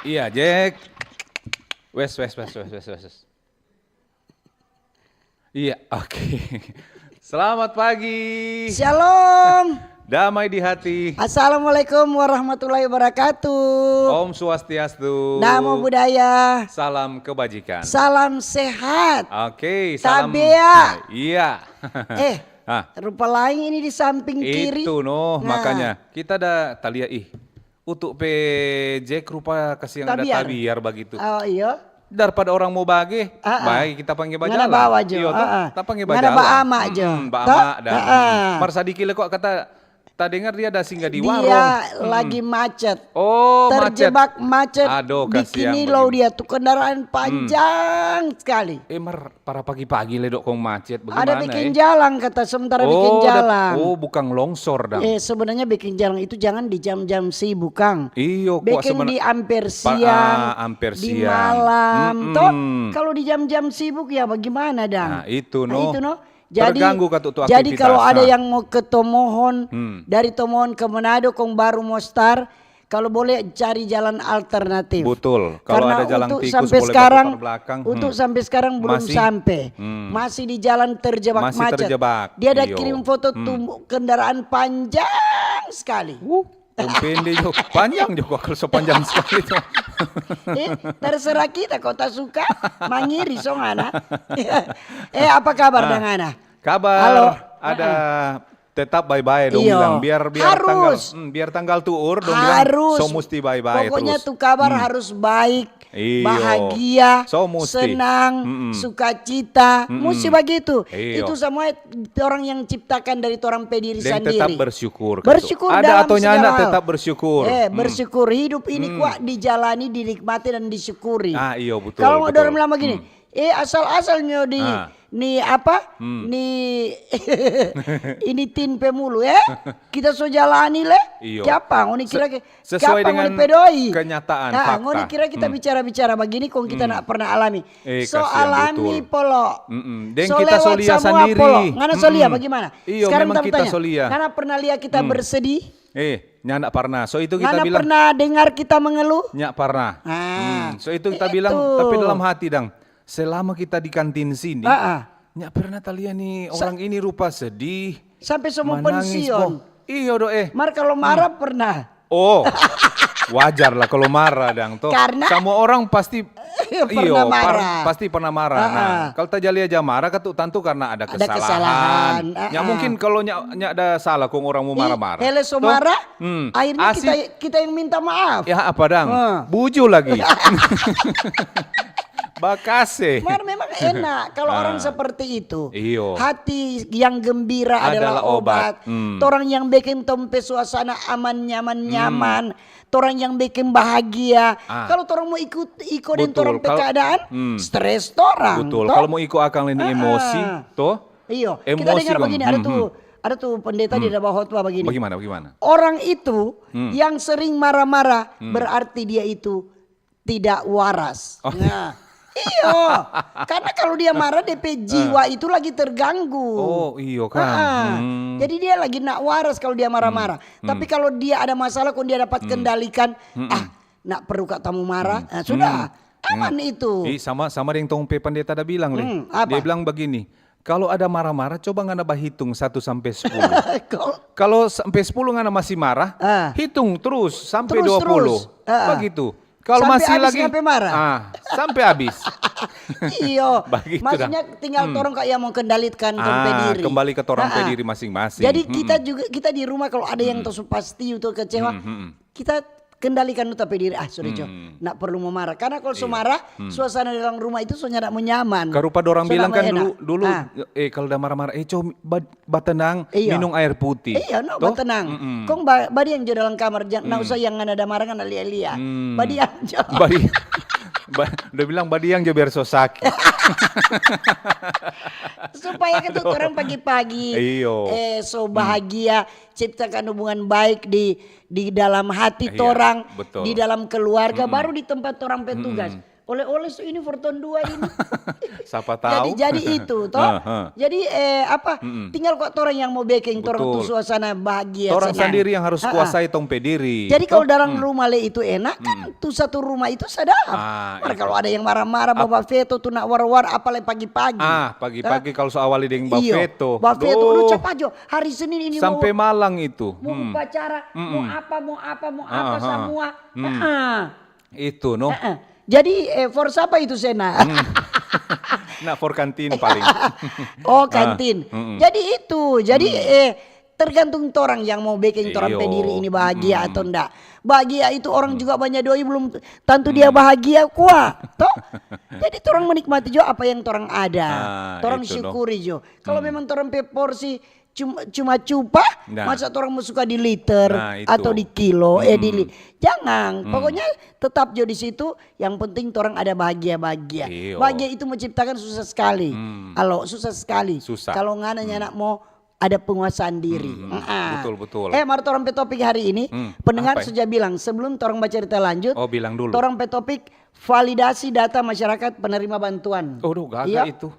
Iya, Jack. Wes. Iya, oke. Selamat pagi. Shalom. Damai di hati. Assalamualaikum warahmatullahi wabarakatuh. Om Swastiastu. Namo Buddhaya. Salam kebajikan. Salam sehat. Oke, salam. Tabea. Iya. Rupa lain ini di samping kiri. Itu makanya kita ada talia untuk PJ rupa kasih yang ada tabiar begitu. Oh iya. Daripada orang mau bagi, baik kita panggil bajalan. Ngana bawa jo. Iya toh, kita panggil bajalan. Ngana ba ama jo. Ba ama dan Marsadiki kok kata tak dengar dia ada singgah di warung. Dia lagi macet. Oh, terjebak macet. Aduh, Bikini low dia tuh kendaraan panjang sekali. Para pagi-pagi ledok kong macet bagaimana? Ada bikin jalan kata sementara bikin jalan. Bukan longsor dong. Sebenarnya bikin jalan itu jangan di jam-jam sibuk Kang. Iyo, bikin di hampir siang, di malam. Toh kalau di jam-jam sibuk ya bagaimana dong? Nah itu Terganggu aktivitas. Jadi kalau ada yang mau ke Tomohon, dari Tomohon ke Manado kong baru mau start, kalau boleh cari jalan alternatif. Betul. Kalau ada jalan tikus sampai boleh sekarang, belakang. untuk sampai sekarang belum sampai. Masih di jalan terjebak macet. Dia ada kirim foto kendaraan panjang sekali. Pendek juga, panjang juga kalau sepanjang sekali tuh. Terserah kita kau tak suka, mangiri so ngana. Apa kabar dengan Kabar halo. Ada tetap bye-bye dong bilang biar tanggal tuur dong harus. bilang so mesti bye-bye pokoknya terus. Tuh kabar harus baik, bahagia, senang, sukacita, mesti begitu. Itu semua orang yang ciptakan dari orang pediri sendiri. Tetap bersyukur. Ada atau nyana tetap bersyukur. Bersyukur hidup ini kuat dijalani, dinikmati dan disyukuri. Iya betul. Kalau mau orang lama gini, asal-asalnya ini ini tin pemulu kita so jalani siapa ngoni kira sesuai dengan kenyataan fakta. Ngoni kira kita bicara begini kok kita nak pernah alami alami polo dan kita solia sendiri ngana solia bagaimana sekarang memang kita solia ngana pernah lihat kita bersedih nyak pernah so itu kita ngana bilang pernah dengar kita mengeluh nyak pernah so itu kita bilang tapi dalam hati selama kita di kantin sini, nyak pernah talia nih orang ini rupa sedih. Sampai semua pensiun. Iya Mar kalau marah pernah. Oh, wajar lah kalau marah toh. Karena semua orang pasti pernah marah. Pasti pernah marah. Nah, kalau tajali aja marah tentu karena ada kesalahan. Ya mungkin kalau nyak ada salah kong orang mau marah-marah. Hele so marah, akhirnya kita yang minta maaf. Ya apa buju lagi. Bakase. Memang enak kalau orang seperti itu. Hati yang gembira adalah obat. Orang yang bikin tempe suasana aman nyaman. Orang yang bikin bahagia. Kalau orang mau ikutin orang keadaan, stres orang. Betul. Kalau mau ikut akal ini emosi, Iya. Kita dengar begini ada tuh pendeta di dalam khotbah begini. Bagaimana? Orang itu yang sering marah-marah berarti dia itu tidak waras. Iya, karena kalau dia marah DP jiwa itu lagi terganggu. Oh iya kan. Jadi dia lagi nak waras kalau dia marah-marah. Tapi kalau dia ada masalah, kalau dia dapat kendalikan, nak perlu kak tamu marah, sudah aman itu. Sama yang tong pendeta ada bilang dia bilang begini. Kalau ada marah-marah, coba ngana hitung 1 sampai 10. Kalau sampai 10 ngana masih marah, hitung terus sampai 20. Begitu. Kalau masih lagi sampai marah. Sampai habis. Iya. Maksudnya tinggal torong kayak mau kendalikan diri. Kembali ke torong diri masing-masing. Jadi kita di rumah kalau ada yang tosu pasti untuk kecewa, kita kendalikan tapi diri sudah nak perlu memarah karena kalau marah suasana dalam rumah itu soalnya tidak menyaman. Karupa orang bilang kan dulu kalau udah marah-marah batenang minum air putih. Iya batenang. Kong badi yang dalam kamar jangan usah yang ada marah kan lia-lia. Badi yang udah bilang badi yang biar so sakit. Supaya kita orang pagi-pagi so bahagia, ciptakan hubungan baik di dalam hati torang, di dalam keluarga, baru di tempat orang petugas. oleh-oleh ini Forton 2 ini. Siapa tahu. Jadi itu toh. Jadi tinggal kok orang yang mau baking orang tuh suasana bahagia. Orang sendiri yang harus kuasai tongpe diri. Jadi kalau dalam rumah le itu enak kan tuh satu rumah itu sedap. Kalau ada yang marah-marah Bapak Veto tuh nak war-war apalagi pagi-pagi. Pagi-pagi kalau soal ding Bapak Veto. Bapak Veto udah cepat aja hari Senin ini sampai Malang itu. Mau upacara, mau apa semua. Itu no. Jadi for siapa itu Sena? Nah for kantin paling. Oh kantin. Jadi itu. Jadi tergantung orang yang mau baking orang pediri ini bahagia atau enggak. Bahagia itu orang juga banyak doi belum tentu dia bahagia kuat. Toh? Jadi orang menikmati juga apa yang orang ada. Orang syukuri jo. Kalau memang orang pe porsi cuma cupa, masa orang mau suka di liter atau di kilo, jangan. Pokoknya tetap jo di situ. Yang penting orang ada bahagia. Bahagia itu menciptakan susah sekali. Kalau susah sekali. Kalau ngananya nak mau ada penguasaan diri. Betul. Mari orang pe topik hari ini. Pendengar sudah bilang sebelum orang baca cerita lanjut. Oh bilang dulu. Orang pe topik validasi data masyarakat penerima bantuan. Gagal itu.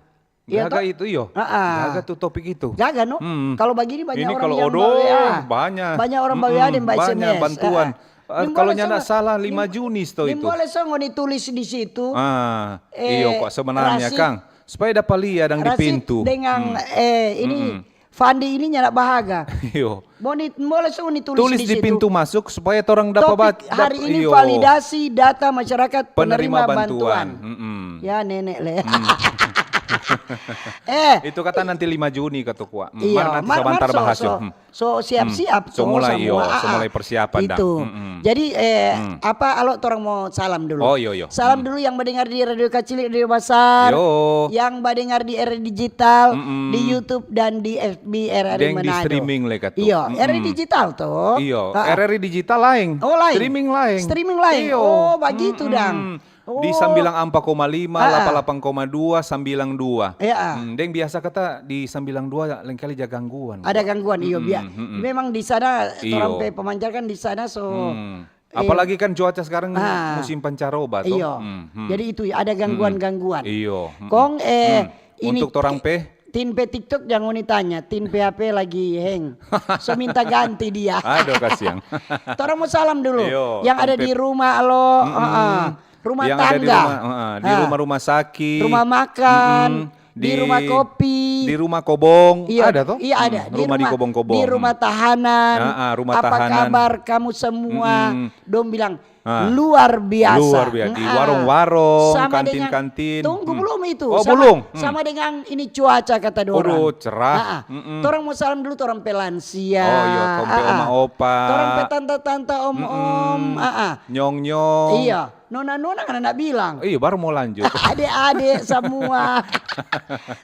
Jaga itu yo. Jaga tuh topik itu. Jaga no. Kalau begini banyak ini orang kalau yang banyak orang bawa ada SMS. Banyak bantuan. Kalau nyana salah 5 Juni itu. Boleh songo ditulis di situ. Iyo kok sebenarnya Kang. Supaya dapat lihat yang di pintu. Dengan ini Fandi ini nyana bahagia. Iyo. Boleh songo ditulis di pintu masuk supaya orang dapat hari ini validasi data masyarakat penerima bantuan. Ya nenek le. Itu kata nanti 5 Juni kata kuat. Iya, nanti sebentar bahas yo. So siap-siap mulai persiapan itu. Jadi apa alok orang mau salam dulu. Salam dulu yang mendengar di Radio Kecil, Radio Besar. Yang mendengar di RRI Digital, di YouTube dan di FB RRI Manado. Di streaming le kata. Iya, RRI Digital toh. Iya, RRI Digital lain. Streaming lain. Oh, begitu dang. Di 94,5, 88,2, 92. Deng biasa kata di 92 lain kali ada gangguan. Ada gangguan iya. Memang di sana orang pemancar kan di sana apalagi kan cuaca sekarang musim pancaroba tuh. Iya. Jadi itu ada gangguan-gangguan. Iya. Kong ini untuk orang Tin P TikTok jangan ditanya, Tin PHP lagi hang. So minta ganti dia. Aduh kasihan. Orang mau salam dulu. Yang ada di rumah lo, rumah yang tangga, di rumah sakit, rumah makan, di rumah kopi, di rumah kobong, ada toh? Iya ada. Rumah di kobong-kobong. Di rumah tahanan. Rumah apa tahanan. kabar kamu semua? Dom bilang luar biasa. Di warung-warung, kantin-kantin. Tunggu belum itu. Belum. Sama dengan ini cuaca kata dorang. Cerah. Orang mau salam dulu orang pelansia. Tompe oma-opa. Orang pe tante-tante om-om. Nyong-nyong. Iya. Nona-nona kan nak bilang. Iya baru mau lanjut. Adik-adik semua.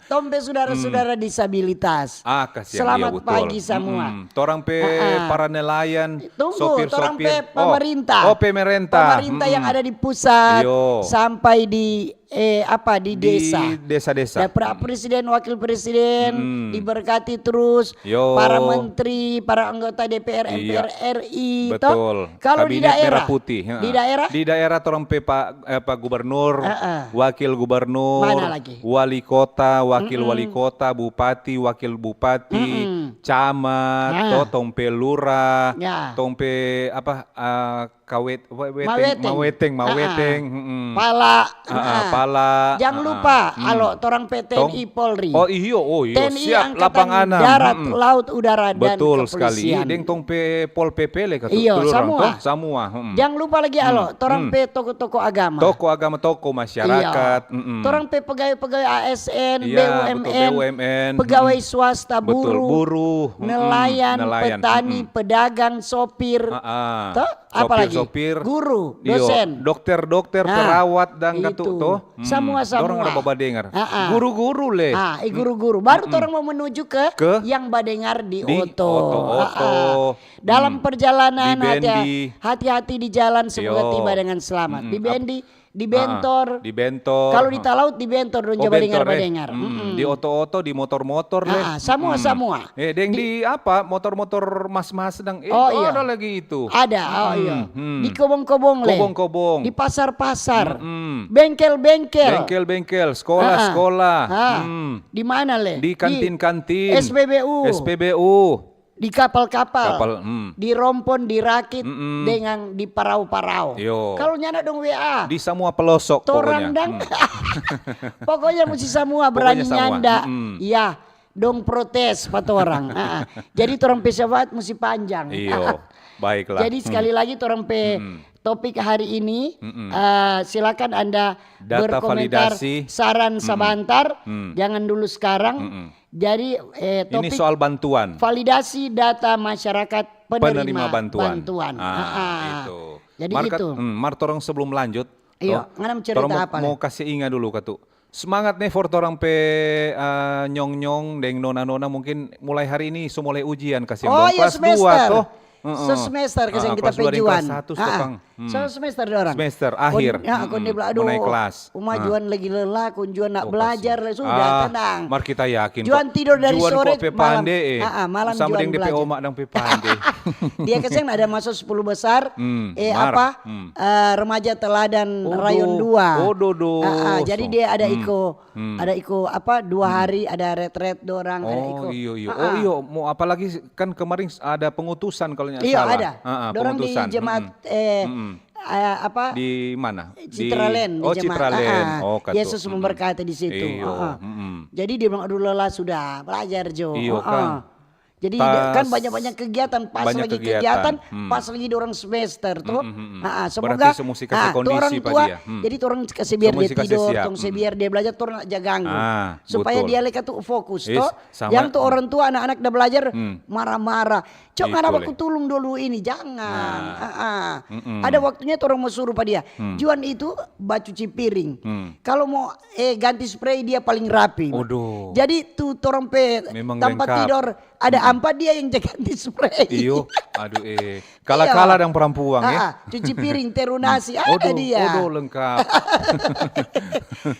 Tompe saudara-saudara disabilitas. Selamat pagi semua. Torang pe para nelayan, sopir-sopir. Torang pe pemerintah. Pemerintah. Pemerintah yang ada di pusat sampai di di desa. Di desa-desa. Presiden, wakil presiden diberkati terus. Para menteri, para anggota DPR, MPR RI. Betul. Kalau di daerah, putih. Di daerah orang Pak Gubernur, wakil gubernur, mana lagi? Wali kota, wakil wali kota, bupati, wakil bupati, camat, tompe lurah, tompe maweteng, pala. Jangan lupa, orang PTNI Polri. TNI siap Angkatan Darat, Laut, Udara dan betul Kepolisian. Sekali. Deng tong pe Pol PP le kata. Semua. Jangan lupa lagi orang pe toko-toko agama. Toko masyarakat. Orang pe pegawai ASN, BUMN, pegawai swasta, buruh, nelayan, petani, pedagang, sopir. Apalagi guru, dosen, dokter, perawat dan itu semua. Orang ada bawa dengar. Guru-guru le. Guru-guru. Baru orang mau menuju ke yang badengar di Oto. Dalam perjalanan hati-hati di jalan semoga tiba dengan selamat. Di Bendi di Bentor. Di Bentor. Kalau di Talaut di Bentor dong coba dengar. Di oto-oto, di motor-motor deh. Semua. Deng di apa? Motor-motor mas-mas sedang. iya. Ada lagi itu. Ada. Iya. Di kobong-kobong le. Kobong-kobong. Di pasar-pasar. Bengkel-bengkel. Bengkel-bengkel, sekolah-sekolah. Di mana le? Di kantin-kantin. SPBU. Di kapal-kapal, di rompon, di rakit, dengan di parau-parau. Kalau nyana dong WA. Di semua pelosok pokoknya. Pokoknya mesti semua berani nyanda. Iya, dong protes patu orang. Jadi orang pesawat mesti panjang. Iya, baiklah. Jadi sekali lagi orang topik hari ini, silakan Anda data berkomentar, validasi. saran sebentar, jangan dulu sekarang. Jadi topik ini soal bantuan. Validasi data masyarakat penerima bantuan. Itu. Jadi itu. Martorong sebelum lanjut. Iya, nganam cerita apa? Mau kasih ingat dulu katu. Semangat nih for torang pe nyong-nyong deng nona-nona mungkin mulai hari ini mulai ujian kasih kelas semester. 2 toh. Semester kasih kita pejuan. Semester orang. Semester akhir. Kon dia aduh. Naik kelas. Juan lagi lelah, kunjuan nak belajar sudah tenang. Mar kita yakin. Juan tidur dari sore malam. Malam sama Juan dengan DP Omak dan Pepande. Dia keseng ada masuk 10 besar. Remaja Teladan Rayon 2. Jadi dia ada iko apa 2 hari ada retret dorang ada iko. Iya. Mau apalagi kan kemarin ada pengutusan kalau nggak salah. Ada. Dorang di jemaat apa? Di mana? Citralen. Citralen. Yesus memberkati di situ. Jadi dia bilang aduh lelah sudah belajar Jo. Jadi kan banyak-banyak kegiatan pas lagi kegiatan pas lagi dorang semester tuh. Semoga mesti kasih kondisi orang tua dia. jadi orang kasih biar dia tidur, tong biar dia belajar orang nak jaganggu. Supaya dia leka tuh fokus toh. Yang tuh orang tua anak-anak udah belajar marah-marah. Cok kenapa aku tulung dulu ini jangan. Ada waktunya tuh orang mau suruh pada dia. Juan itu cuci piring. Kalau mau ganti spray dia paling rapi. Jadi tuh orang pe tempat tidur ada empat dia yang ganti spray. Iyo, aduh Kala-kala dan perempuan ya. Cuci piring, terunasi ada dia. Lengkap.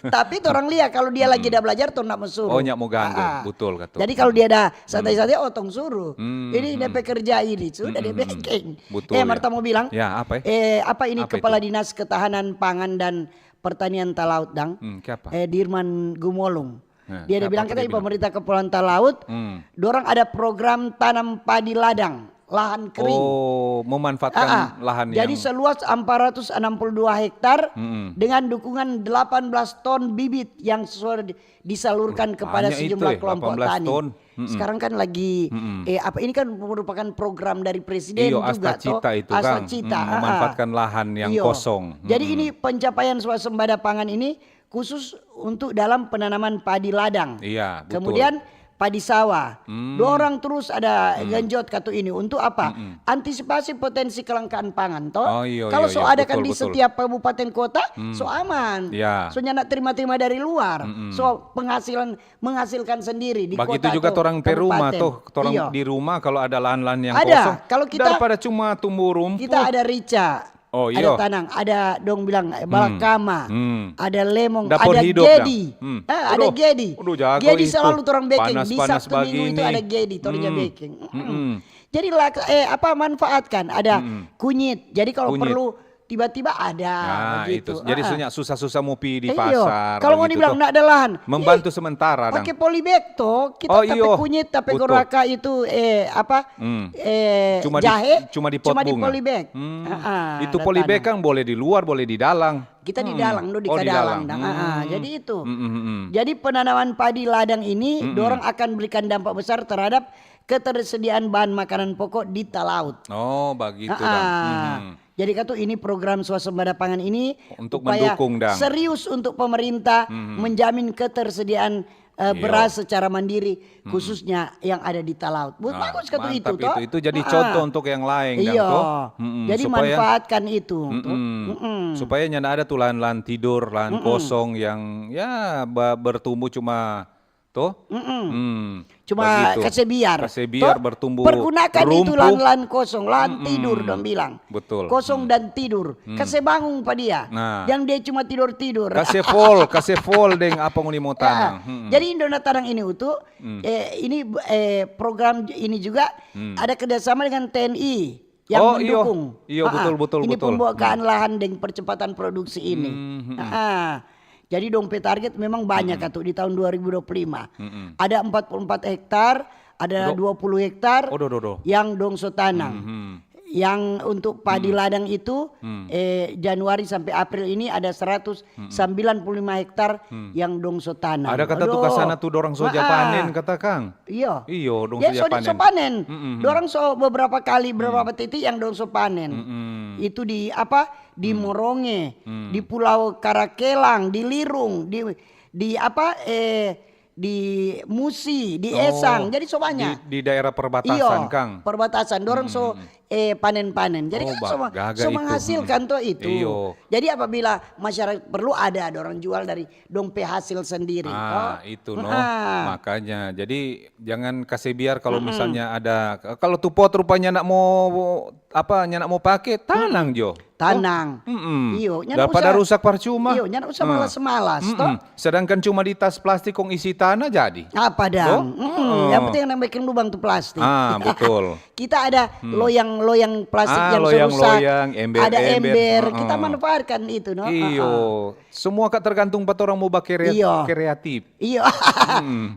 Tapi orang lihat kalau dia lagi dah belajar tuh nak suruh. Nyak mau ganggu, betul kata. Jadi kalau dia dah santai-santai tong suruh. Ini dia pekerja ini sudah dia backing. Marta mau bilang. Ya, apa apa ini apa Kepala Dinas Ketahanan Pangan dan Pertanian Talaut dang. Dirman Gumolung. Dia bilang kita pemerintah Kepulauan Talaut, dorang ada program tanam padi ladang, lahan kering. Memanfaatkan lahan jadi seluas 462 hektar dengan dukungan 18 ton bibit yang disalurkan kepada sejumlah kelompok tani. Sekarang kan lagi ini kan merupakan program dari presiden juga Astacita memanfaatkan lahan yang kosong. Jadi ini pencapaian swasembada pangan ini khusus untuk dalam penanaman padi ladang. Iya, betul. Kemudian padi sawah. Dorang terus ada genjot kata ini untuk apa? Antisipasi potensi kelangkaan pangan toh. Kalau ada kan di setiap kabupaten kota, so aman. So nak terima-terima dari luar. So menghasilkan sendiri di kota. Begitu juga orang perumah toh, orang di rumah kalau ada lahan-lahan yang kosong. Kalau kita daripada cuma tumbuh rumput. Kita ada rica. Ada tanang, ada dong bilang balakama, ada lemong, dapur ada hidup, gedi, ada gedi. Gedi selalu orang baking di Sabtu Minggu itu ada gedi, tornya baking. Jadi manfaatkan ada kunyit. Jadi kalau perlu tiba-tiba ada begitu. Itu. Jadi susah-susah mau pi di pasar. Kalau mau dibilang nak ada lahan, membantu sementara. Pakai polybag toh, kita tapi kunyit, tapi goraka itu jahe, cuma di polybag. Itu polybag kan boleh di luar, boleh di dalang. Kita di dalang, di kadalang. Jadi itu. Jadi penanaman padi ladang ini, dorang akan berikan dampak besar terhadap ketersediaan bahan makanan pokok di Talaut. Begitu. Jadi kata ini program swasembada pangan ini untuk mendukung serius untuk pemerintah menjamin ketersediaan beras secara mandiri khususnya yang ada di Talaut. Bagus kata itu toh. Itu jadi contoh untuk yang lain jadi manfaatkan itu. Supaya nyana ada tuh lahan-lahan tidur, lahan kosong yang bertumbuh cuma toh. Cuma kasih biar bertumbuh pergunakan itu lahan kosong, lahan tidur dong bilang. Betul. Kosong dan tidur. Kasih bangun pak dia. Yang dia cuma tidur. Kasih full deng apa ngoni mau tanam. Jadi Indona Tanang ini utuh ini program ini juga ada kerjasama dengan TNI yang mendukung. Iya betul. Ini pembukaan lahan dengan percepatan produksi ini. Jadi dong target memang banyak atau di tahun 2025. Ada 44 hektar, ada 20 hektar yang dong so tanam. Yang untuk padi ladang itu Januari sampai April ini ada 195 hektar yang dong so tanam. Ada kata tuh kasana tuh dorang soja panen kata Kang. Iya. Dong soja panen. Dorang so beberapa kali beberapa titik yang dong so panen. Itu di di Moronge, di Pulau Karakelang, di Lirung, di Musi, di Esang. Jadi so banyak. Di daerah perbatasan Kang. Perbatasan dorang so panen-panen. Jadi kan so menghasilkan tuh itu. Jadi apabila masyarakat perlu ada dorang jual dari dompe hasil sendiri. Itu makanya. Jadi jangan kasih biar kalau misalnya ada kalau tuh pot rupanya nak mau pakai tanang Jo. Tanang. Daripada rusak percuma. Jangan usah malas-malas toh. Sedangkan cuma di tas plastik kong isi tanah jadi. Apa dong? Yang penting yang bikin lubang tuh plastik. Betul. Kita ada loyang plastik yang rusak. Ada ember. Kita manfaatkan itu no. Semua tergantung pat orang mau pakai kreatif.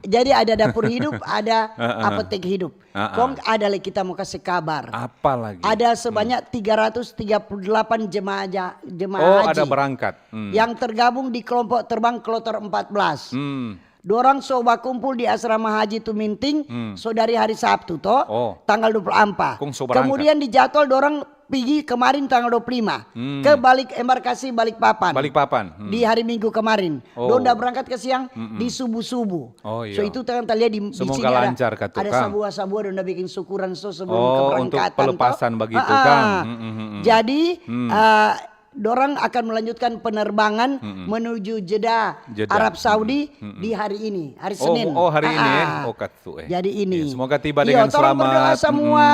Jadi ada dapur hidup, ada apotek hidup. Kong ada lagi kita mau kasih kabar. Apa lagi? Ada sebanyak 338 jemaah haji. Ada berangkat. Yang tergabung di kelompok terbang Kloter 14. Dorang so kumpul di asrama haji Tuminting so dari hari Sabtu tanggal 24. Kemudian dijadwal dorang pergi kemarin tanggal 25 ke balik embarkasi Balikpapan. Di hari Minggu kemarin. Donda berangkat ke siang di subuh-subuh. So itu kita lihat di semoga lancar ada sabua-sabua donda bikin syukuran sebelum keberangkatan. Untuk pelepasan begitu Kang. Jadi dorang akan melanjutkan penerbangan menuju Jeddah, Arab Saudi di hari ini, hari Senin. Hari ini Jadi ini. Semoga tiba dengan selamat. Berdoa semua,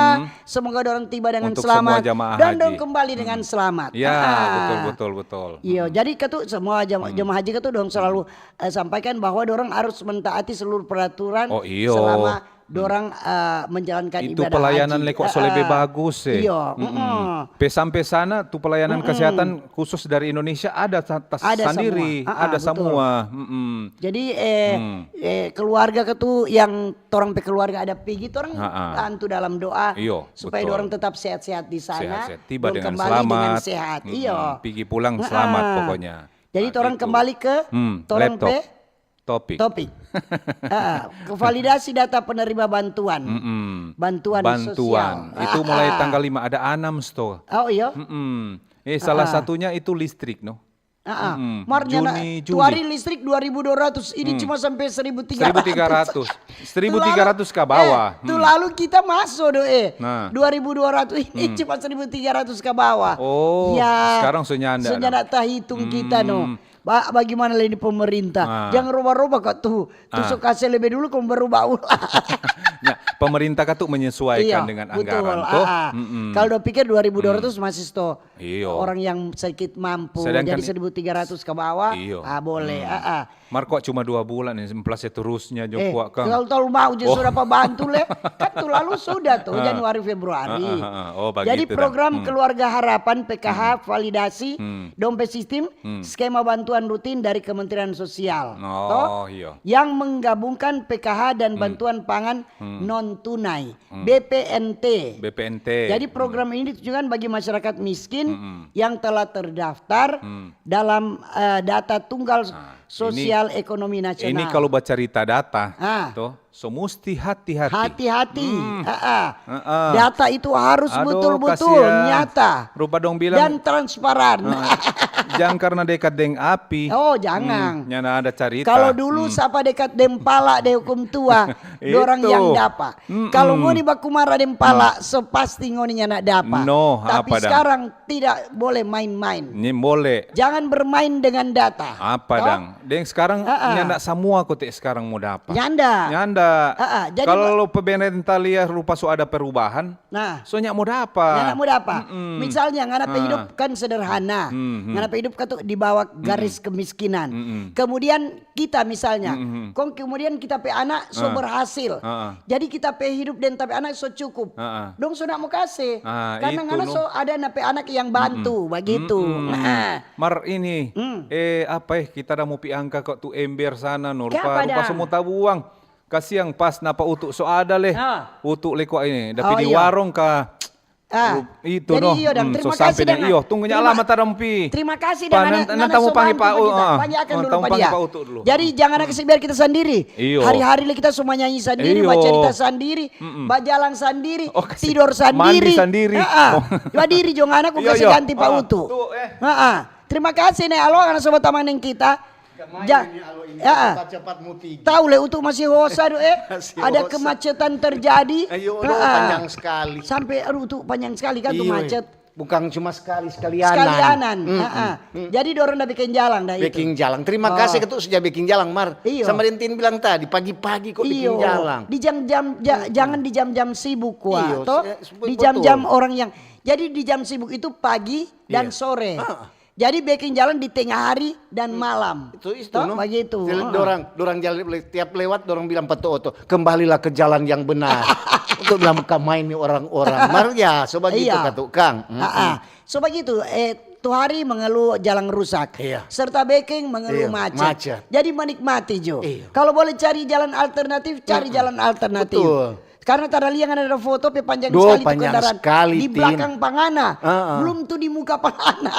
semoga dorang tiba dengan untuk selamat dan haji. kembali dengan selamat. Ya, betul. Iya, jadi semua jemaah haji dong selalu sampaikan bahwa dorang harus mentaati seluruh peraturan selama dorang menjalankan itu ibadah pelayanan haji. Kok lebih bagus sampai sana tuh pelayanan kesehatan khusus dari Indonesia ada sendiri, ada semua. Jadi keluarga yang orang keluarga ada pergi orang bantu dalam doa supaya orang tetap sehat-sehat di sana, tiba dengan kembali selamat, dengan sehat. Pergi pulang selamat pokoknya. Jadi orang kembali ke topik. Validasi data penerima bantuan. Bantuan sosial. Itu mulai tanggal 5 ada 6 store. Salah satunya itu listrik Juni. Tuari listrik 2.200 ini cuma sampai 1.300. 1.300 ke bawah. Tuh lalu kita masuk 2.200 ini cuma 1.300 ke bawah. Sekarang senyanda tak hitung kita bagaimana ini pemerintah jangan rubah-rubah kok tuh sok kasih lebih dulu kau berubah ulang. Pemerintah kan tuh menyesuaikan dengan anggaran tuh. Kalau udah pikir 2.200 masih orang yang sedikit mampu. Sedangkan jadi 1.300 ke bawah boleh. Marco cuma 2 bulan ini plus terusnya Joko Kang. Kalau mau sudah apa bantu kan tuh lalu sudah tuh Januari Februari. Jadi program Keluarga Harapan PKH validasi dompet sistem skema bantuan rutin dari Kementerian Sosial yang menggabungkan PKH dan bantuan pangan non tunai BPNT. Jadi program ini ditujukan bagi masyarakat miskin yang telah terdaftar dalam data tunggal sosial ekonomi nasional. Ini kalau baca cerita data mesti hati-hati. Data itu harus betul-betul nyata dan transparan. Jangan karena dekat dengan api. Jangan. Nyana ada cerita. Kalau dulu siapa dekat dempala de hukum tua, dorang yang dapat. Kalau ngoni baku marah dempala, sepasti ngoni nyana dapat. Tapi sekarang tidak boleh main-main. Ini boleh. Jangan bermain dengan data. Apa dang? Deng sekarang nyanda semua kotek sekarang mau dapat. Nyanda. Jadi kalau pemerintah lihat lupa so ada perubahan. Nah, so nyak mau dapat. Nyanda mau dapat. Misalnya ngana hidup kan sederhana. Ngana hidup kan tuh di bawah garis kemiskinan. Kemudian kita misalnya, kemudian kita pe anak so berhasil. Jadi kita pe hidup dan tapi anak so cukup. Dong sudah mau kasih. Karena ngana so ada nape anak yang bantu begitu. Mar ini kita dah mau pi angka kok tu ember sana rupa semua tabuang. Kasih yang pas napa utuk so ada leh. Utuk le kok ini tapi di warung kah. Itu jadi no. Terima kasih dengan tunggu nyala mata rampi. Terima kasih dengan nanti mau panggil Pak Panggilkan dulu Pak dia. Jadi jangan kasih biar kita sendiri. Hari-hari kita semua nyanyi sendiri, baca cerita sendiri, bajalan sendiri, tidur sendiri. Mandi sendiri. Diri jong anak aku kasih ganti Pak Utu. Terima kasih nih alo karena sobat taman yang kita. Cepat muti. Tahu le untuk masih hosa ada kemacetan terjadi. Panjang sekali. Sampai tuh panjang sekali kan tuh macet. Bukan cuma sekalianan. Sekalianan. Jadi dorong udah bikin jalan dah itu. Bikin jalan. Terima kasih ketuk sudah bikin jalan Mar. Sama Rintin bilang tadi pagi-pagi kok bikin jalan. Di jam-jam jangan di jam-jam sibuk toh. Di jam-jam orang yang jadi di jam sibuk itu pagi dan sore. Jadi bikin jalan di tengah hari dan malam. Itu no? Begitu. Dorang jalan tiap lewat dorang bilang Petoto, kembalilah ke jalan yang benar. Untuk bilang main nih orang-orang. Mar ya, so begitu katuk Kang. So begitu tuh hari mengeluh jalan rusak. Serta baking mengeluh macet. Jadi menikmati Jo. Kalau boleh cari jalan alternatif, cari jalan alternatif. Betul. Karena tadi yang ada foto panjang sekali kendaraan di belakang Pangana, belum tuh di muka Pangana.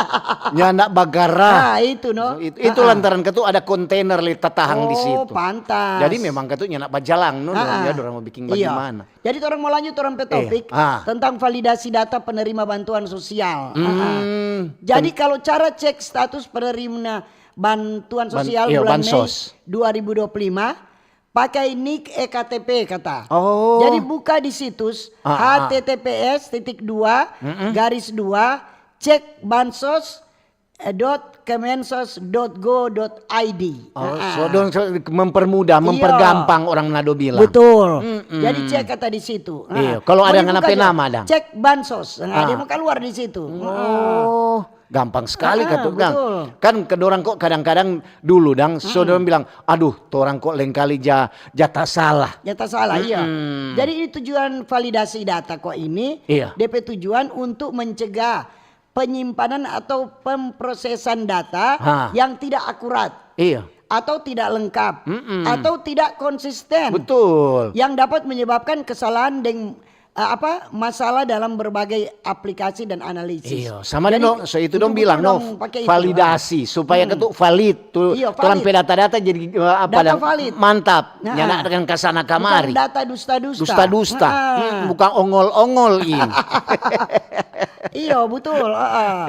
Nyandak bagara. Nah itu no. Itu lantaran ketu ada kontainer tatahang di situ. Pantas. Jadi memang ketu nyandak bajalang no. Ya orang mau bikin bagaimana. Jadi orang mau lanjut orang topik tentang validasi data penerima bantuan sosial. Jadi kalau cara cek status penerima bantuan sosial bulan Mei 2025. Pakai nik ektp kata. Jadi buka di situs https://cek bansos.kemensos.go.id. Mempermudah, mempergampang orang Manado bilang. Betul. Jadi cek kata di situ. Kalau ada nganape nama dah. Cek bansos. Dia mau keluar di situ. Gampang sekali katuk Dang. Kan kedorang kok kadang-kadang dulu Dang saudara bilang, aduh torang kok lengkali jatah salah. Jatah salah iya. Jadi ini tujuan validasi data kok ini. DP tujuan untuk mencegah penyimpanan atau pemrosesan data yang tidak akurat. Atau tidak lengkap. Atau tidak konsisten. Betul. Yang dapat menyebabkan kesalahan dan masalah dalam berbagai aplikasi dan analisis. Sama dong, itu dong bilang validasi supaya ketuk valid tuh lampe data-data jadi data valid. Mantap. Nyana dengan kasana kamari. Bukan data dusta-dusta. Dusta-dusta. Bukan ongol-ongol ini. Iya betul.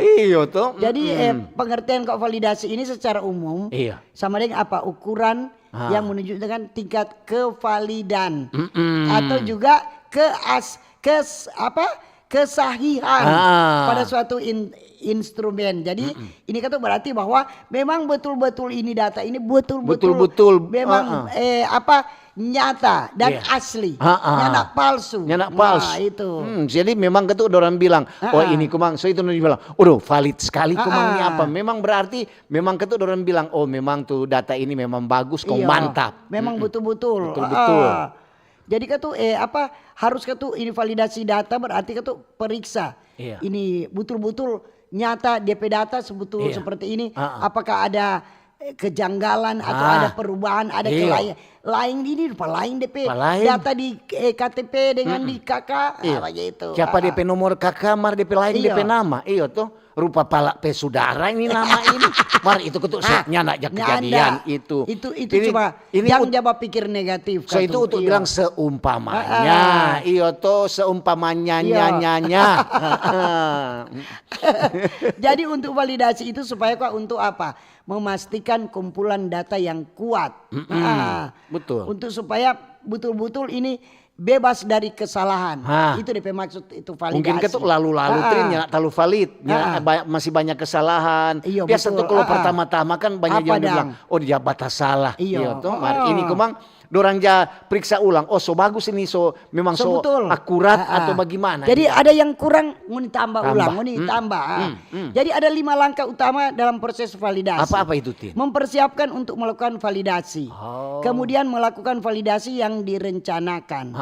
Iya tuh. Jadi pengertian kok validasi ini secara umum sama dengan apa ukuran yang menunjukkan tingkat kevalidan atau juga kesahihan pada suatu instrumen. Jadi ini kan berarti bahwa memang betul-betul ini data ini betul-betul memang nyata dan asli. Nyanak palsu. Nah, itu. Jadi memang ketuk orang bilang, ini kumang, so itu bilang, valid sekali kumang ini apa? Memang berarti memang ketuk orang bilang, memang tuh data ini memang bagus, mantap. Memang betul-betul. Jadi kan tuh harus kan tuh ini validasi data berarti kan tuh periksa. Ini betul-betul nyata DP data seperti ini. Apakah ada kejanggalan atau ada perubahan, ada lain ini lain DP data di KTP dengan di KK begitu. Siapa DP nomor KK mar DP lain DP nama. Iya tuh. Rupa pala saudara ini nama ini. Mari itu ketuk nyanda kejadian itu. Itu cuma yang jawab pikir negatif. So itu untuk bilang seumpamanya. Iya tuh seumpamanya nyanya. Jadi untuk validasi itu supaya untuk apa? Memastikan kumpulan data yang kuat. Betul. Untuk supaya betul-betul ini bebas dari kesalahan. Itu DP maksud itu validasi. Mungkin ketuk lalu-lalu Trin ya terlalu valid, masih banyak kesalahan. Biasa tuh kalau pertama-tama kan banyak yang bilang, oh dia batas salah. Iya tuh. Ini kumang dorang periksa ulang. Oh so bagus ini, so memang so betul. Akurat atau bagaimana? Jadi ada yang kurang, nguni tambah ulang, nguni tambah. Jadi ada 5 langkah utama dalam proses validasi. Apa itu Tin? Mempersiapkan untuk melakukan validasi. Kemudian melakukan validasi yang direncanakan.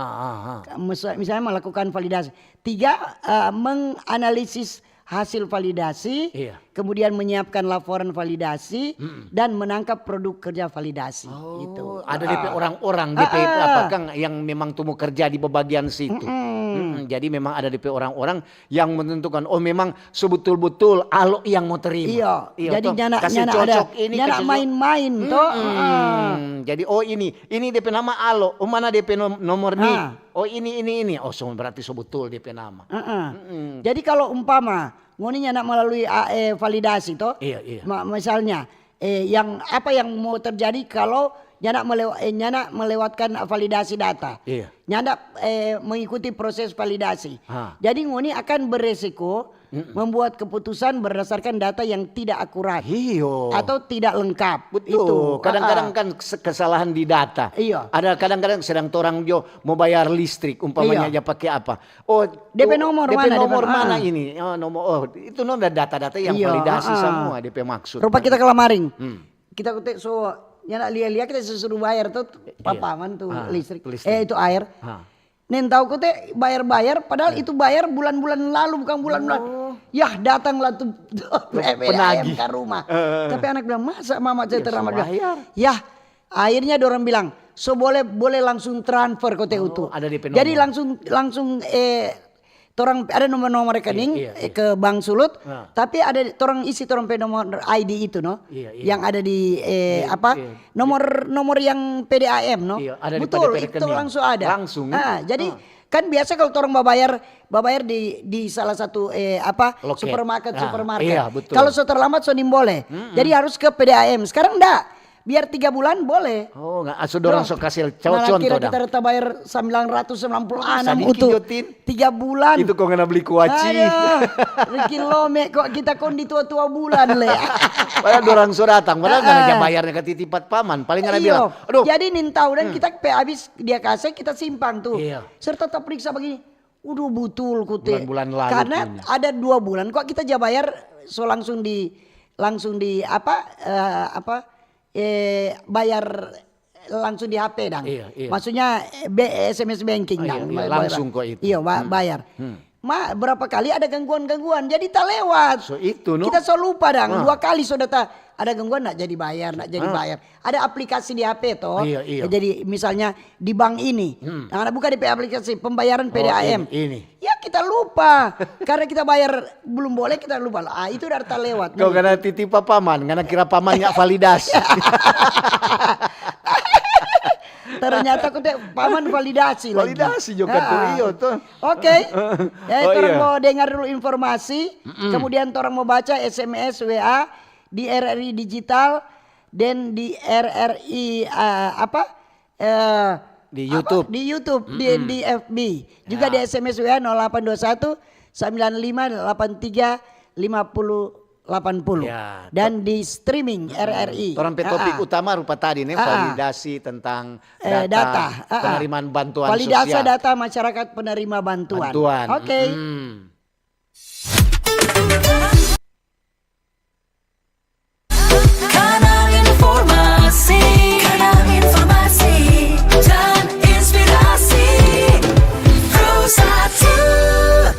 Misalnya melakukan validasi. 3, menganalisis hasil validasi, kemudian menyiapkan laporan validasi dan menangkap produk kerja validasi. Gitu. Ada DP orang-orang DP apakah yang memang tumbuh kerja di bagian situ. Jadi memang ada DP orang-orang yang menentukan oh memang sebetul-betul alo yang mau terima. Iya. Jadi nyana main-main toh. Jadi oh ini DP nama alo, oh mana DP nomor nih. Oh ini. Oh so berarti sebetul DP nama. Jadi kalau umpama ngoninya nak melalui validasi toh. Iya. Misalnya yang apa yang mau terjadi kalau nyana melewatkan validasi data. Nyana mengikuti proses validasi. Jadi ngoni akan beresiko membuat keputusan berdasarkan data yang tidak akurat atau tidak lengkap. Betul. Itu kadang-kadang kan kesalahan di data. Ada kadang-kadang sedang orang jo mau bayar listrik umpamanya aja pakai apa? Oh DP nomor mana ini? Oh nomor itu nomor data-data yang validasi semua DP maksud. Rupa kita ke lamaring. Kita kutek so nyana lihat kita suruh bayar tuh papaman tuh listrik. Itu air. Nen tahu ku teh bayar padahal itu bayar bulan-bulan lalu bukan bulan-bulan. Yah datanglah tuh penagih ke rumah. Tapi anak bilang masa mama saya terlambat bayar. Yah akhirnya dorang bilang so boleh langsung transfer ku teh itu. Jadi langsung orang ada nomor rekening ke Bank Sulut, tapi ada orang isi orang nomor ID itu yang ada di nomor yang PDAM betul itu langsung ada. Jadi kan biasa kalau orang babayar di salah satu supermarket. Kalau so terlambat so boleh. Jadi harus ke PDAM. Sekarang enggak. Biar 3 bulan boleh. Oh nggak asal dorang so kasih contoh dah. Kita rata bayar 996 untuk 3 bulan. Itu kok ngena beli kuaci. Riki lome kok kita di tua-tua bulan le. Padahal dorang so datang. Padahal nggak bayarnya ke titipat paman. Paling nggak bilang. Aduh. Jadi nintau dan kita habis dia kasih kita simpang tuh. Serta tetap periksa begini. Udah betul kute. Bulan-bulan lalu. Karena ada 2 bulan kok kita bayar so langsung di bayar langsung di HP dang. Maksudnya SMS banking dang. Langsung kok itu. Iya bayar. Berapa kali ada gangguan-gangguan jadi tak lewat. So itu kita so lupa dang. 2 kali so data ada gangguan nak jadi bayar. Ada aplikasi di HP toh. Jadi misalnya di bank ini. Nah, buka di aplikasi pembayaran PDAM. Ini. Ya kita lupa. Karena kita bayar belum boleh kita lupa. Itu udah tak lewat. Kau karena titip paman, karena kira pamannya validasi. Ternyata aku paman validasi lagi. Validasi juga tuh. Oke. Orang mau dengar dulu informasi, kemudian orang mau baca SMS WA di RRI Digital dan di RRI di YouTube. Di YouTube, di FB. Juga di SMS WA 0821 9583 5080. Dan di streaming RRI. Orang topik utama rupa tadi nih validasi tentang data penerimaan bantuan validasi sosial. Data masyarakat penerima bantuan. Oke. Kanal informasi dan inspirasi Pro 1.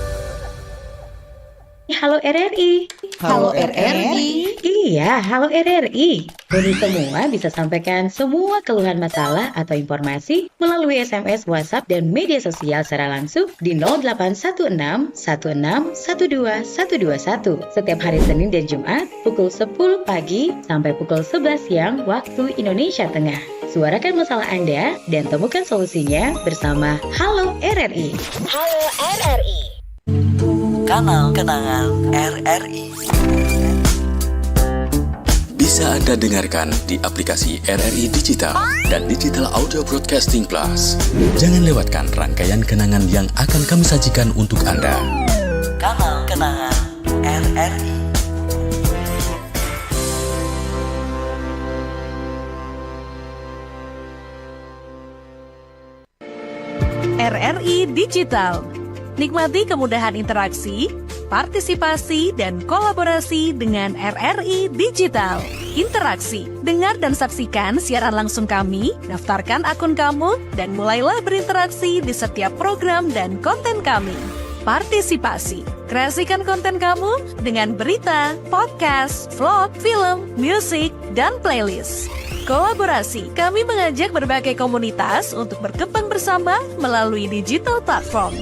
Halo RRI. Halo RRI. Iya, halo RRI. Kami semua bisa sampaikan semua keluhan masalah atau informasi melalui SMS, WhatsApp, dan media sosial secara langsung di 0816 16 12 121 setiap hari Senin dan Jumat pukul 10 pagi sampai pukul 11 siang waktu Indonesia Tengah. Suarakan masalah Anda dan temukan solusinya bersama Halo RRI. Halo RRI. Kanal Kenangan RRI. bisa Anda dengarkan di aplikasi RRI Digital dan Digital Audio Broadcasting Plus. Jangan lewatkan rangkaian kenangan yang akan kami sajikan untuk Anda. Kanal Kenangan RRI. RRI Digital. Nikmati kemudahan interaksi, partisipasi, dan kolaborasi dengan RRI Digital. Interaksi, dengar dan saksikan siaran langsung kami, daftarkan akun kamu, dan mulailah berinteraksi di setiap program dan konten kami. Partisipasi, kreasikan konten kamu dengan berita, podcast, vlog, film, musik, dan playlist. Kolaborasi, kami mengajak berbagai komunitas untuk berkembang bersama melalui digital platform.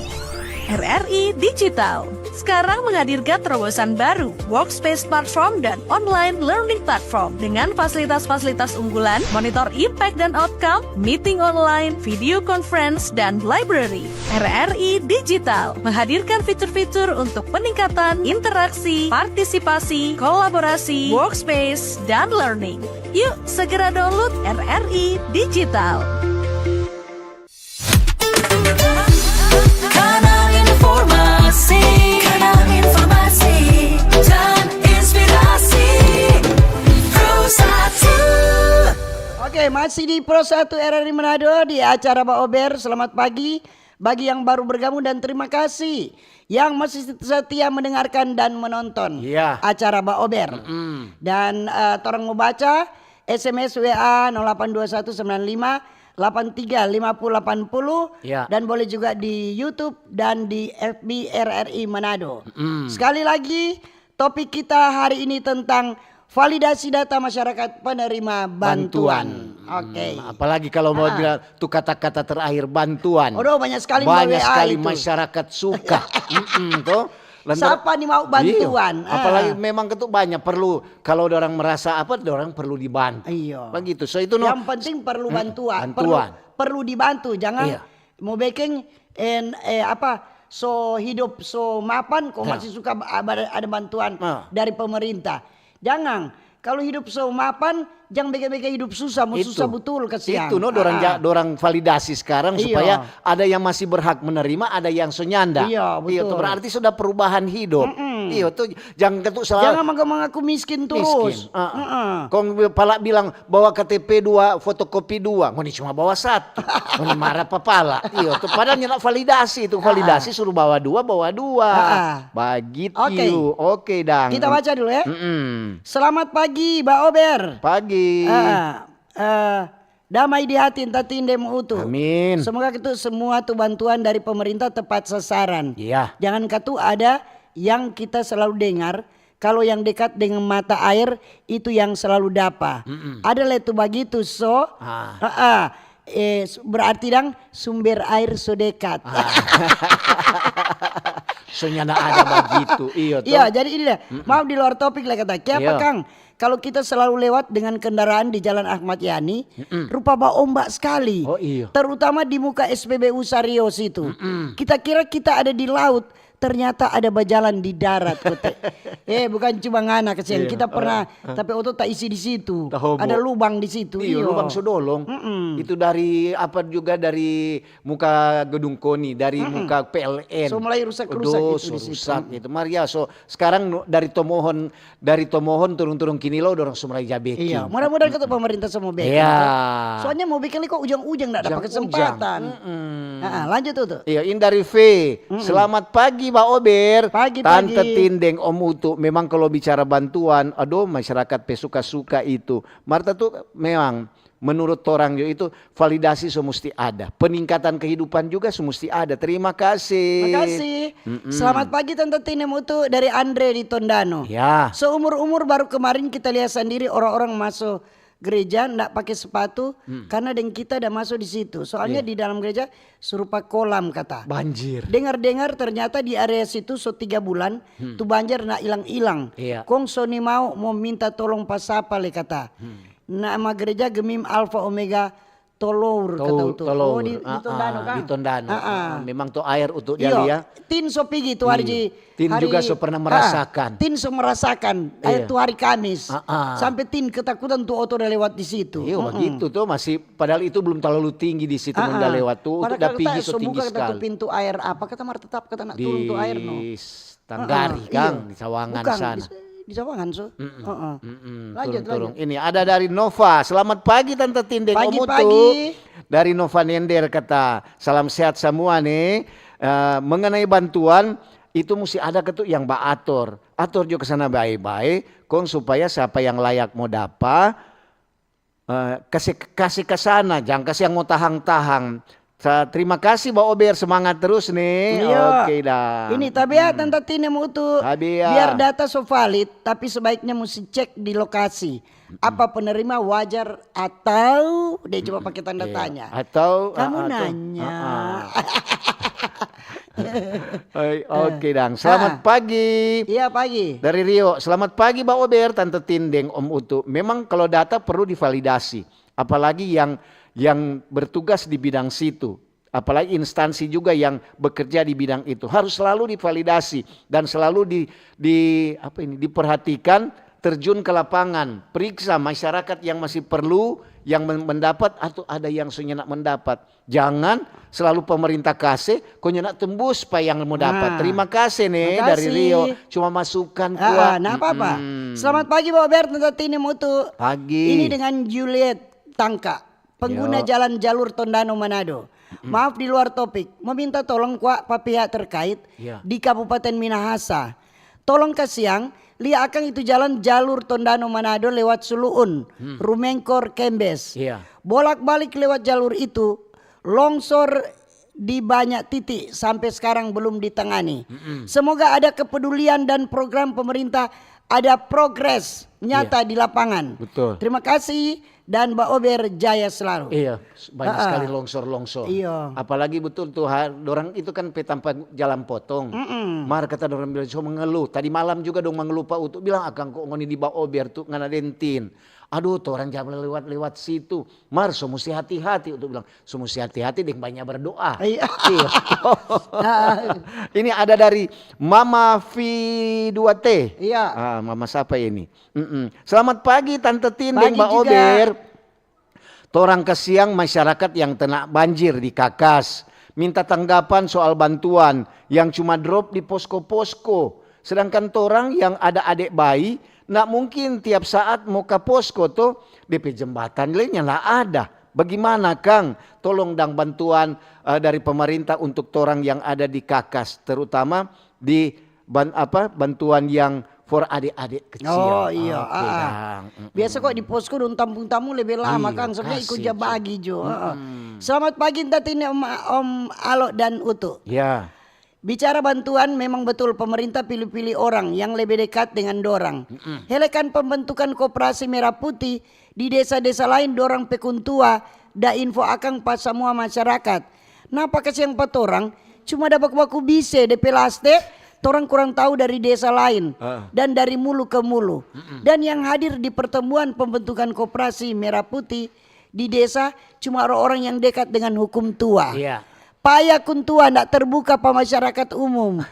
RRI Digital sekarang menghadirkan terobosan baru, workspace platform dan online learning platform dengan fasilitas-fasilitas unggulan, monitor impact dan outcome, meeting online, video conference, dan library. RRI Digital menghadirkan fitur-fitur untuk peningkatan interaksi, partisipasi, kolaborasi, workspace, dan learning. Yuk segera download RRI Digital. Kanal informasi dan inspirasi Pro 1. Oke, masih di Pro 1 RRI Manado di acara Pak Ober. Selamat pagi bagi yang baru bergabung dan terima kasih yang masih setia mendengarkan dan menonton acara Pak Ober. Dan orang mau baca SMS WA 082195 835080 dan boleh juga di YouTube dan di FB RRI Manado. Sekali lagi topik kita hari ini tentang validasi data masyarakat penerima bantuan. Oke. Apalagi kalau mau bilang tuh kata-kata terakhir bantuan. Banyak sekali masyarakat suka. Tuh. Siapa nih mau bantuan? Apalagi memang itu banyak perlu kalau orang merasa orang perlu dibantu. Begitu. So itu yang penting perlu bantuan. Perlu dibantu. Jangan mau bikin so hidup so mapan kok masih suka ada bantuan dari pemerintah. Jangan. Kalau hidup so mapan jangan bikin hidup susah, susah betul kesian. Itu dorang validasi sekarang supaya ada yang masih berhak menerima, ada yang senyanda. Iya, betul. Itu berarti sudah perubahan hidup. Iya, tuh jangan ketuk salah. Jangan mengaku miskin terus. Kong pala bilang bawa KTP 2, fotokopi 2, ngoni cuma bawa 1. Ngoni marah papala. Iya, tuh padahal nyenak validasi itu validasi suruh bawa 2. Begitu. Oke, Dang. Kita baca dulu ya. Selamat pagi, Mbak Ober. Pagi. Damai di hati entah tindem utuh. Amin. Semoga itu semua tuh bantuan dari pemerintah tepat sasaran. Iya. Jangan katu ada yang kita selalu dengar. Kalau yang dekat dengan mata air itu yang selalu dapat. Ada itu begitu so. Berarti dang sumber air so dekat. Soalnya ada begitu. Iya, jadi ini dah. Maaf di luar topik lah kata. Kenapa Kang? Kalau kita selalu lewat dengan kendaraan di Jalan Ahmad Yani, rupa ombak sekali. Terutama di muka SPBU Sarios itu. Kita kira kita ada di laut, ternyata ada berjalan di darat. Bukan cuma ngana kesian. Kita pernah, tapi otot tak isi di situ. Ada lubang di situ. Lubang sodolong. Itu dari juga dari muka gedung KONI, dari muka PLN. So mulai rusak itu di situ. Itu Maria. So sekarang dari Tomohon turun-turun kini lo dorong sumrai jabeki. Iya, mudah-mudahan kata pemerintah semua bikin. Soalnya mau bikin kok ujung-ujung enggak dapat kesempatan. Lanjut tuh. Iya, ini dari V. Selamat pagi Mbak Ober. Pagi. Tante Tindeng Om Utu. Memang kalau bicara bantuan, masyarakat pesuka-suka itu. Marta tuh memang menurut orang itu validasi mesti ada. Peningkatan kehidupan juga mesti ada. Terima kasih. Terima kasih. Selamat pagi Tante Tindeng Utu dari Andre di Tondano. Ya. Seumur-umur baru kemarin kita lihat sendiri orang-orang masuk gereja ndak pakai sepatu karena dengan kita udah masuk di situ. Soalnya di dalam gereja serupa kolam kata. Banjir. Dengar-dengar ternyata di area situ 3 bulan tuh banjir nak hilang-hilang. Kong Sony mau minta tolong pasapa le kata. Nama gereja Gemim Alpha Omega Tolor kata itu. Tolor. Di Tondano kan? Di Tondano. Memang tuh air untuk dia ya. Tin so pergi tuh hari Tin juga so pernah merasakan. Tin so merasakan itu hari Kamis. Sampai Tin ketakutan tuh oto udah lewat di situ. Iya begitu tuh masih padahal itu belum terlalu tinggi di situ udah lewat tuh untuk udah pergi so tinggi sekali. Kata pintu air apa kata mar tetap kata nak turun tuh air no. Di Tanggari Kang di Sawangan sana. Di Sawangan so. Lanjut. Ini ada dari Nova. Selamat pagi Tante Tindeng. Pagi. Dari Nova Nender kata salam sehat semua nih. Mengenai bantuan itu mesti ada ketuk yang atur juga ke sana baik-baik. Kong supaya siapa yang layak mau dapat kasih ke sana. Jangan kasih yang mau tahang-tahang. Terima kasih Mbak Ober, semangat terus nih. Iya. Oke dah. Ini tabiat Tante Tine mau tuh biar data so valid, tapi sebaiknya mesti cek di lokasi. Apa penerima wajar atau dia coba pakai tanda tanya. Atau kamu nanya. Oke dang. Selamat pagi. Iya pagi. Dari Rio. Selamat pagi Mbak Ober, Tante Tindeng, Om Utu. Memang kalau data perlu divalidasi, apalagi yang bertugas di bidang situ, apalagi instansi juga yang bekerja di bidang itu harus selalu divalidasi dan selalu diperhatikan, terjun ke lapangan, periksa masyarakat yang masih perlu, yang mendapat atau ada yang sunyenak mendapat. Jangan selalu pemerintah kasih, kau nyenak tembus pak yang mau dapat. Terima kasih nih dari Rio, cuma masukan kuat. Nah apa-apa. Selamat pagi Mbak Ber, Tante Tine Mutu. Pagi. Ini dengan Juliet Tangka. Pengguna jalan jalur Tondano Manado. Maaf di luar topik, meminta tolong pak pihak terkait di Kabupaten Minahasa. Tolong kasiang, lihat akan itu jalan jalur Tondano Manado lewat Suluun, Rumengkor, Kembes. Bolak-balik lewat jalur itu, longsor di banyak titik sampai sekarang belum ditangani. Semoga ada kepedulian dan program pemerintah ada progres nyata di lapangan. Betul. Terima kasih. Dan Mbak Ober jaya selalu. Iya, banyak sekali longsor-longsor. Iya. Apalagi betul tuh, orang itu kan tanpa jalan potong. Mar kata orang bilang, so mengeluh. Tadi malam juga dong mengeluh Pak Utu. Bilang akan kok ngoni di Mbak Ober tuh ngana dentin. Aduh tuh orang jangan lewat situ. Mar so mesti hati-hati. Untuk bilang, so mesti hati-hati deh banyak berdoa. Iya. Ini ada dari Mama V2T. Iya. Mama siapa ini? Selamat pagi Tante Tindeng Mbak Ober. Torang kesiang masyarakat yang kena banjir di Kakas. Minta tanggapan soal bantuan yang cuma drop di posko-posko. Sedangkan torang yang ada adik bayi, nak mungkin tiap saat mau ke posko tuh DP jembatan lainnya lah ada. Bagaimana Kang? Tolong dang bantuan dari pemerintah untuk torang yang ada di Kakas. Terutama di bantuan yang for adik-adik kecil. Oh iya. Biasa kok di posko dong tampung tamu lebih lama Kang. Sebenarnya ikut bagi jo. Selamat pagi Tatine Om Alo dan Utu. Ya. Bicara bantuan memang betul pemerintah pilih-pilih orang yang lebih dekat dengan dorang. Helekan pembentukan koperasi Merah Putih di desa-desa lain dorang pekuntua da info akan pas semua masyarakat. Napa kasih yang patorang cuma ada baku-baku bise DP laste. Orang kurang tahu dari desa lain dan dari mulu ke mulu. Dan yang hadir di pertemuan pembentukan koperasi Merah Putih di desa cuma orang-orang yang dekat dengan hukum tua. Payah kuntua tidak terbuka pada masyarakat umum.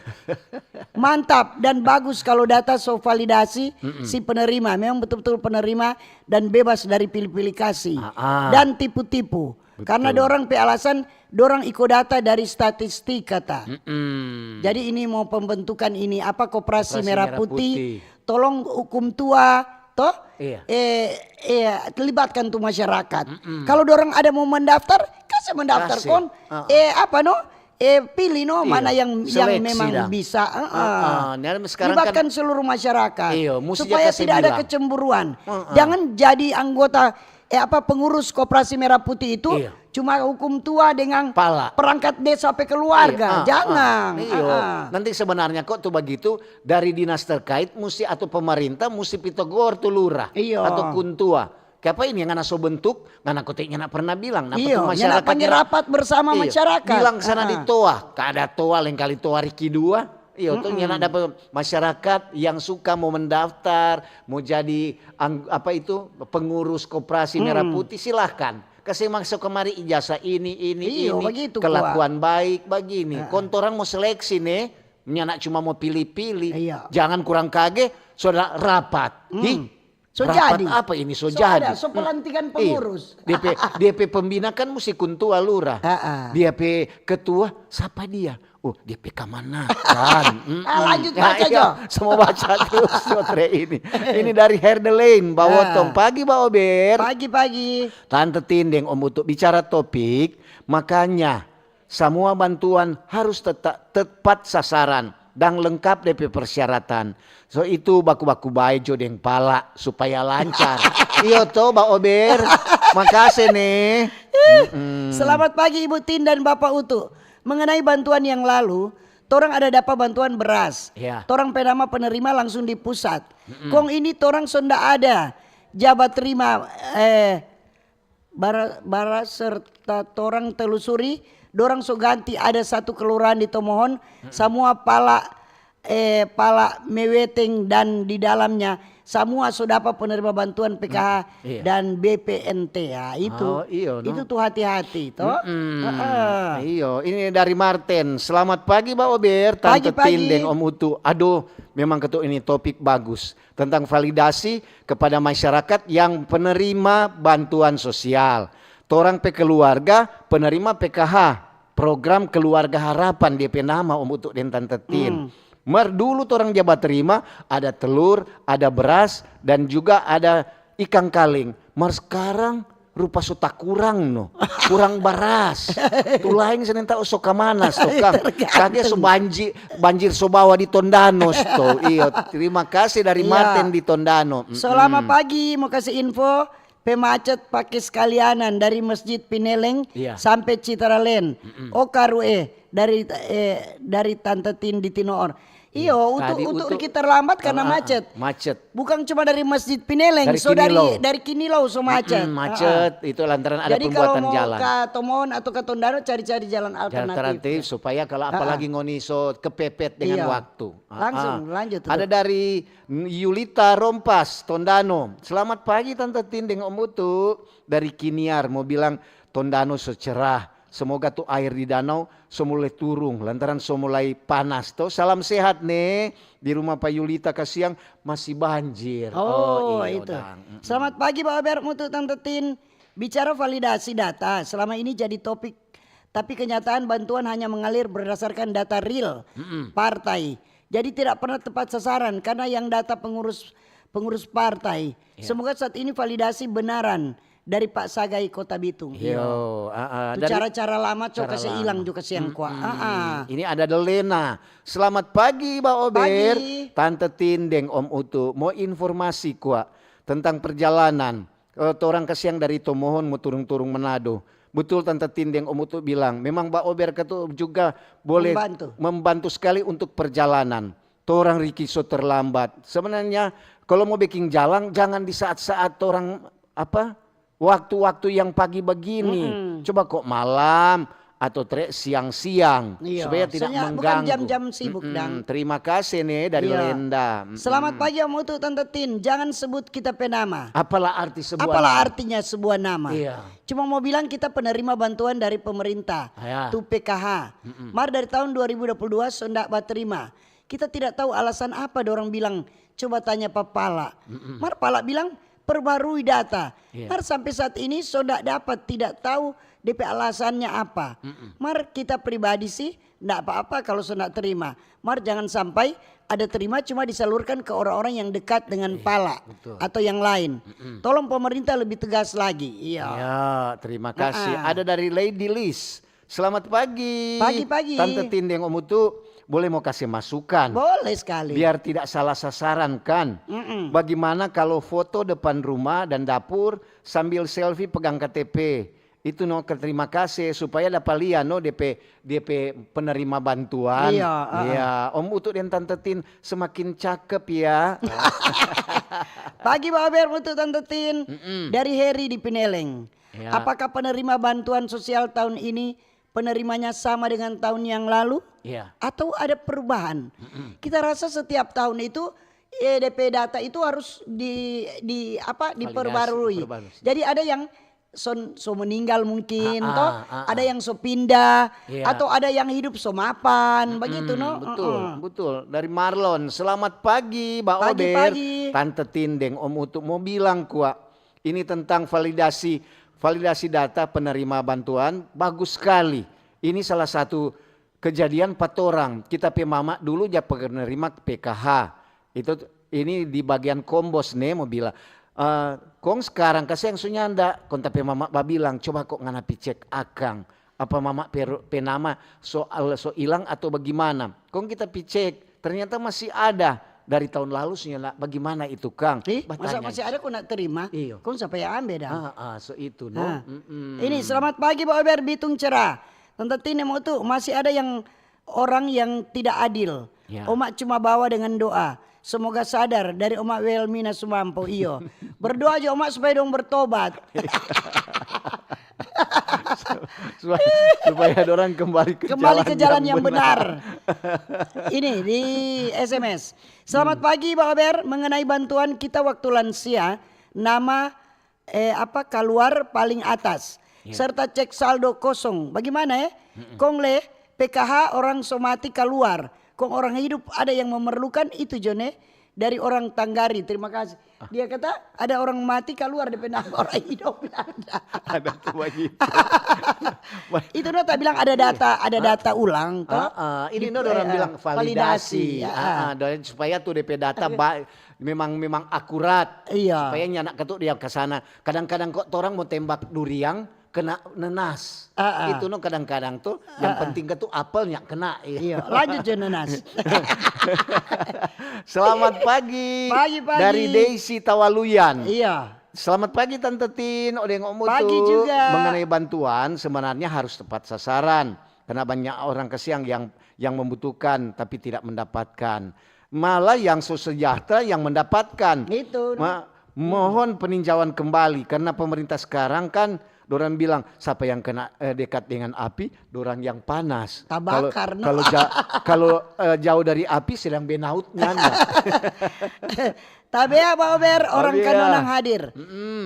Mantap dan bagus kalau data so validasi si penerima. Memang betul-betul penerima dan bebas dari pilih-pilih kasih. Dan tipu-tipu. Karena dorang alasan dorang ikut data dari statistik kata. Jadi ini mau pembentukan ini apa koperasi Merah Putih. Tolong hukum tua toh terlibatkan tuh masyarakat. Kalau dorang ada mau mendaftar, kasih mendaftar kon. Pilih mana yang memang bisa. Libatkan seluruh masyarakat supaya tidak ada kecemburuan. Jangan jadi anggota pengurus koperasi Merah Putih itu cuma hukum tua dengan perangkat desa sampai keluarga. Jangan. Nanti sebenarnya kok tuh begitu dari dinas terkait mesti atau pemerintah mesti pitogor tuh lurah atau kuntua. Kapa ini yang so bentuk, ngana koteknya nak pernah bilang, masyarakat panggil rapat bersama masyarakat. Bilang sana di toa, kada toa lain kali toa Riki 2. Tuh yang ada masyarakat yang suka mau mendaftar, mau jadi pengurus koperasi Merah Putih silahkan. kasih masuk kemari ijazah ini, Iyo, begitu, kelakuan baik begini. Kontoran mau seleksi nih, nyanak cuma mau pilih-pilih. Iya. Jangan kurang kaget, saudara rapat. So rapat jadi. apa ini so Ada, jadi? so pelantikan pengurus. DP pembina kan mesti kuntua lurah. DP ketua siapa dia? Oh, DP Kamanakan. Lanjut baca Jo. Semua baca terus Sotre ini. Ini dari Herdelaine, Bawotong. Pagi Mbak Ober. Pagi-pagi. Tante Tindeng Om untuk bicara topik, makanya semua bantuan harus tepat sasaran dan lengkap DP persyaratan. So itu baku-baku baik jo deng pala supaya lancar. Iyo toh Mbak Ober. Makasih nih. Selamat pagi Ibu Tin dan Bapak Utu. Mengenai bantuan yang lalu, torang ada dapat bantuan beras. Ya. Torang penama penerima langsung di pusat. Kong ini torang sonda ada jabat terima bara serta torang telusuri, dorang so ganti ada satu kelurahan di Tomohon, semua pala meweteng dan di dalamnya semua sudah dapat penerima bantuan PKH dan BPNT ya itu. Itu tuh hati-hati toh. Iyo, ini dari Martin. Selamat pagi Mbak Ober, Tante Tindeng Om Utu. Aduh, memang ketua ini topik bagus tentang validasi kepada masyarakat yang penerima bantuan sosial. Torang keluarga penerima PKH, program keluarga harapan DP nama Om Utu dan Tante Tin. Dulu orang jabat terima ada telur, ada beras dan juga ada ikan kaling. Sekarang rupa suta kurang no, kurang beras. Tulaing senenta usok kemana stokang. Kage so banjir so bawa di Tondano sto. Iyo, terima kasih dari Martin di Tondano. Selama pagi mau kasih info pemacet pakai sekalianan dari Masjid Pineleng sampai Citaralen. Okarue dari Tante Tin di Tinoor. Iyo, untuk kita terlambat karena macet. Bukan cuma dari Masjid Pineleng, dari Kinilau so macet. Macet itu lantaran ada pembuatan jalan. Jadi kalau mau ke Tomohon atau ke Tondano cari-cari jalan alternatif. Supaya kalau apalagi ngoniso kepepet dengan waktu. Langsung lanjut. Ada dari Yulita Rompas, Tondano. Selamat pagi Tante Tindeng Om Utu. Dari Kiniar mau bilang Tondano secerah. Semoga tuh air di danau semulai turun lantaran semulai panas tuh. Salam sehat nih di rumah Pak Yulita Kasiang masih banjir. Itu. Selamat pagi Pak Ober untuk Tante Tin. Bicara validasi data selama ini jadi topik, tapi kenyataan bantuan hanya mengalir berdasarkan data real partai. Jadi tidak pernah tepat sasaran karena yang data pengurus partai. Semoga saat ini validasi benaran dari Pak Sagai Kota Bitung. Cara-cara lama coba kasih hilang juga siang kuat. Ini ada Delena. Selamat pagi Mbak Ober. Tante Tindeng Om Utu. Mau informasi kuat tentang perjalanan. Orang kesiang dari Tomohon mau turun-turun Manado. Betul Tante Tindeng Om Utu bilang. Memang Mbak Ober itu juga boleh membantu sekali untuk perjalanan. Orang Riki so terlambat. Sebenarnya kalau mau bikin jalan jangan di saat-saat orang waktu-waktu yang pagi begini. Coba kok malam atau siang-siang supaya tidak mengganggu. Bukan jam-jam sibuk dan. Terima kasih nih dari Lenda. Selamat pagi Om Utu Tante Tin. Jangan sebut kita penama. Apalah artinya sebuah nama. Cuma mau bilang kita penerima bantuan dari pemerintah. Itu PKH. Dari tahun 2022 sudah terima. Kita tidak tahu alasan apa dorang bilang. Coba tanya Pak Pala. Pala bilang perbarui data. Sampai saat ini sudah dapat tidak tahu DP alasannya apa. Kita pribadi sih enggak apa-apa kalau sudah terima. Jangan sampai ada terima cuma disalurkan ke orang-orang yang dekat dengan Pala atau yang lain. Tolong pemerintah lebih tegas lagi. Terima kasih. Ada dari Lady Liz. Selamat pagi. Pagi-pagi. Tante Tindeng Om Utu. Boleh mau kasih masukan? Boleh sekali. Biar tidak salah sasaran kan. Bagaimana kalau foto depan rumah dan dapur sambil selfie pegang KTP. Itu terima kasih supaya dapat lihat DP penerima bantuan. Om Utu dan Tante Tin semakin cakep ya. Pagi Pak Ober untuk Tante Tin. Dari Heri di Pineleng. Apakah penerima bantuan sosial tahun ini penerimanya sama dengan tahun yang lalu atau ada perubahan? Kita rasa setiap tahun itu DP data itu harus diperbarui. Jadi ada yang so meninggal mungkin, ada yang so pindah, atau ada yang hidup so mapan, begitu no. Betul. Dari Marlon, selamat pagi Mbak Ober, Tante Tindeng, Om Utu mau bilang kuat, ini tentang validasi data penerima bantuan, bagus sekali. Ini salah satu kejadian 4 orang. Kita mama dulu ya penerima PKH, ini di bagian kombos nih mau bilang. Kong sekarang kasih yang sunyanda, kon tapi mama bilang coba kok nganapi cek akang apa mama penama soal hilang atau bagaimana. Kong kita cek ternyata masih ada dari tahun lalu sunyanda. Bagaimana itu Kang? Masa masih ada kok nak terima? Iyo. Kong sampai ambil dah. So itu no. Ini selamat pagi Pak Ober Bitung Cerah. Tante Tine mau tuh masih ada yang orang yang tidak adil. Omak cuma bawa dengan doa. Semoga sadar dari Omak Welmina Sumampo iyo. Berdoa aja Omak supaya dong bertobat. supaya orang kembali ke jalan yang benar. Ini di SMS. Selamat pagi Pak Ober, mengenai bantuan kita waktu lansia, nama keluar paling atas. Serta cek saldo kosong. Bagaimana ya? Kongle PKH orang somati keluar. Kong orang hidup ada yang memerlukan itu Jone dari orang Tanggari. Terima kasih. Dia kata ada orang mati keluar dari nama orang hidup. Ada tuh begitu. Itu tak bilang ada data ulang. Ini orang bilang validasi. Supaya tuh DP data memang akurat. Iya. Supaya nyanak ketuk dia ke sana. Kadang-kadang kok orang mau tembak duriang kena nenas. Itu no kadang-kadang tuh yang penting tuh apelnya kena. Iya, lanjut je nenas. Selamat pagi. Pagi. Dari Daisy Tawaluyan. Iya. Selamat pagi Tante Tin, Odeng Om Utu. Pagi juga. Mengenai bantuan sebenarnya harus tepat sasaran. Karena banyak orang kesiang yang membutuhkan tapi tidak mendapatkan. Malah yang sejahtera yang mendapatkan. Itu. Mohon peninjauan kembali karena pemerintah sekarang kan dorang bilang siapa yang kena dekat dengan api, dorang yang panas. Tabakar. Kalau jauh dari api sedang benautnya. Tabea Pak Ober, orang Kanonang hadir.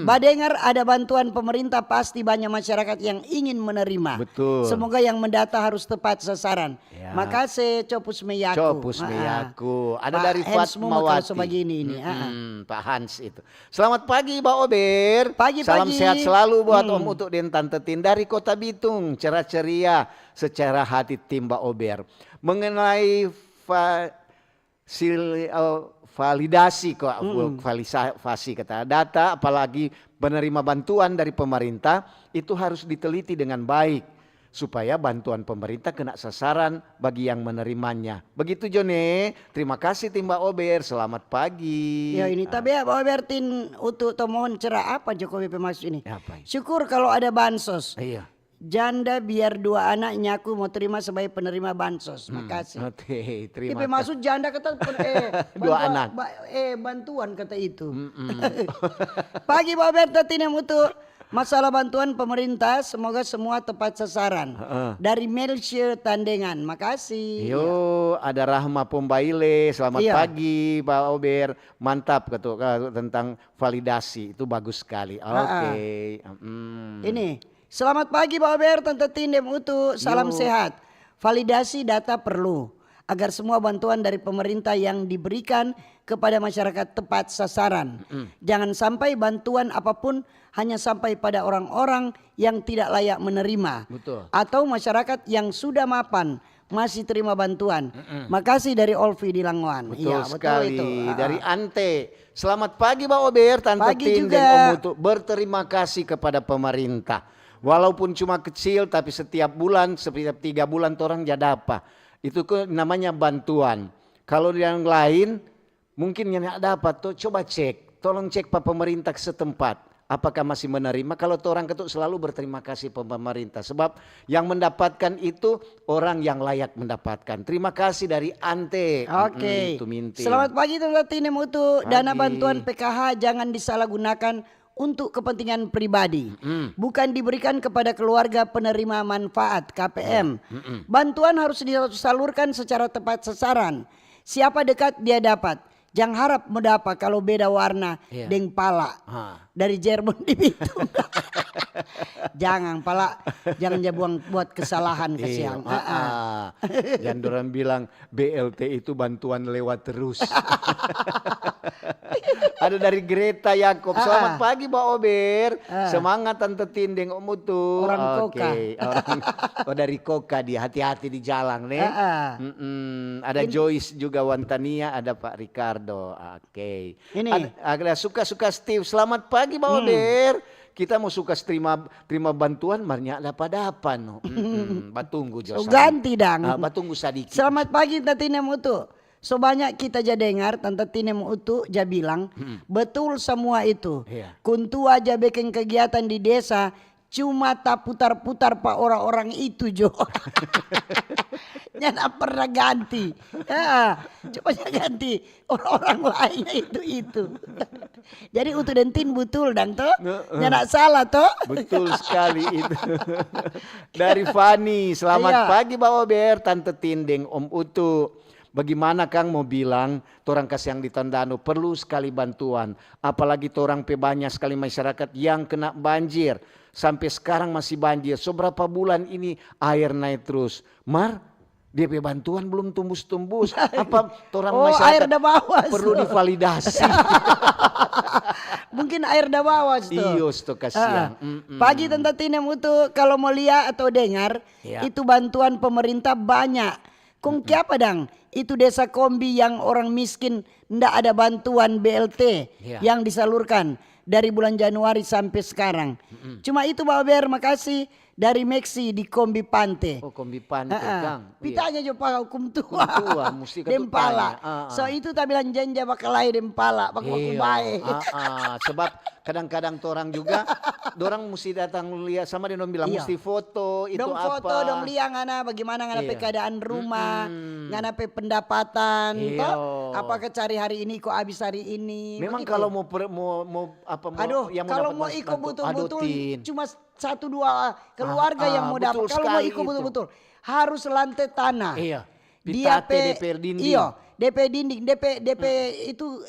Badengar ada bantuan pemerintah pasti banyak masyarakat yang ingin menerima. Betul. Semoga yang mendata harus tepat sasaran. Makasih Copus Meyaku. Ada dari Fatmawati. Begini ini. Pak Hans itu. Selamat pagi Pak Ober. Pagi. Salam sehat selalu buat Om Utuk dan Tante Tin dari Kota Bitung. Cerah ceria secara hati tim Pak Ober. Mengenai validasi kata data, apalagi penerima bantuan dari pemerintah itu harus diteliti dengan baik supaya bantuan pemerintah kena sasaran bagi yang menerimanya. Begitu Jone. Terima kasih tim Mbak Ober. Selamat pagi. Ya ini tabea Mbak Ober tin untuk mohon cerah apa Jokowi pemasuk ini. Apa? Syukur kalau ada bansos. Iya. Janda biar 2 anak nyaku mau terima sebagai penerima bansos. Makasih. Oke, terima kasih. Maksud janda kata 2 anak. Bantuan kata itu. Pagi Pak Berta Tina Mutu. Masalah bantuan pemerintah semoga semua tepat sasaran. Dari Melchior Tandengan. Makasih. Yo, ada Rahma Pombaile. Selamat pagi Pak Ober. Mantap tentang validasi. Itu bagus sekali. Oke. Ini. Selamat pagi Pak Ober, Tante Tindem Utu, salam sehat. Validasi data perlu agar semua bantuan dari pemerintah yang diberikan kepada masyarakat tepat sasaran. Jangan sampai bantuan apapun hanya sampai pada orang-orang yang tidak layak menerima. Betul. Atau masyarakat yang sudah mapan masih terima bantuan. Makasih dari Olvi di Langwan. Betul ya, sekali. betul itu. Dari Ante. Selamat pagi Pak Ober, Tante Tindem Om Utu. Berterima kasih kepada pemerintah. Walaupun cuma kecil tapi setiap 3 bulan orang jadi apa. Itu namanya bantuan. Kalau yang lain mungkin yang dapat tuh coba cek. Tolong cek Pak pemerintah setempat. Apakah masih menerima? Kalau orang ketuk selalu berterima kasih pemerintah. Sebab yang mendapatkan itu orang yang layak mendapatkan. Terima kasih dari Ante. Oke. Selamat pagi Tante Tinem Utu. Dana bantuan PKH jangan disalahgunakan untuk kepentingan pribadi, bukan diberikan kepada keluarga penerima manfaat KPM. Bantuan harus disalurkan secara tepat sasaran. Siapa dekat dia dapat. Jangan harap mendapat kalau beda warna deng pala dari Jerman di Bitung. Jangan buat kesalahan kasihan. Dan orang bilang BLT itu bantuan lewat terus. Ada dari Greta Yakob. Selamat pagi Mbak Ober. Semangat Tante Tindeng Om Utu. Orang Koka. Dari Koka dia. Hati-hati di jalan nih. Ada Joyce juga Wantania. Ada Pak Ricardo. Oke. Ada suka-suka Steve. Selamat pagi Mbak Ober. Kita mau suka terima bantuan marnya apa no. Batunggu Josa. Ganti dang. Batunggu sadiki. Selamat pagi Tante Tinem Utu. So banyak kita aja dengar Tante Tinem Utu aja bilang betul semua itu. Kuntu aja bikin kegiatan di desa cuma tak putar-putar pak orang-orang itu Jo. Nyana pernah ganti. Coba ganti orang-orang lainnya itu. Jadi Utu dan Tin betul dan toh. Nyana salah toh. Betul sekali itu. Dari Fani, selamat pagi Mbak Ober, Tante Tindeng, Om Utu. Bagaimana Kang mau bilang, torang kasih yang di Tondano perlu sekali bantuan. Apalagi torang banyak sekali masyarakat yang kena banjir. Sampai sekarang masih banjir. Seberapa bulan ini air naik terus. Mar, DP bantuan belum tembus-tembus. Apa torang masyarakat air dah bawas perlu divalidasi. Mungkin air dah bawas tuh. Iya, kasihan. Pagi Tante Tinem Utu kalau mau lihat atau dengar, itu bantuan pemerintah banyak. Kung apa dang? Itu desa Kombi yang orang miskin ndak ada bantuan BLT yang disalurkan dari bulan Januari sampai sekarang. Cuma itu Mbak Ber, makasih dari Meksi di Kombi Pante. Oh, Kombi Pante, Kang. Pitanya jo pak hukum tua. Mesti Dempala. So itu tak bilang janji bakalai Dempala, baku baik. Sebab kadang-kadang orang juga dorang mesti datang lihat sama dia bilang mesti foto itu dong apa. Foto dong lihat ngana bagaimana ngana keadaan rumah, ngana pendapatan, toh apakah cari hari ini kok habis hari ini. Memang begitu. kalau mau yang kalau mau ikut betul-betul cuma 1-2 keluarga yang mau dapat. Kalau mau ikut betul-betul harus lantai tanah. Iya. DP dinding. Iya, DP dinding, DP itu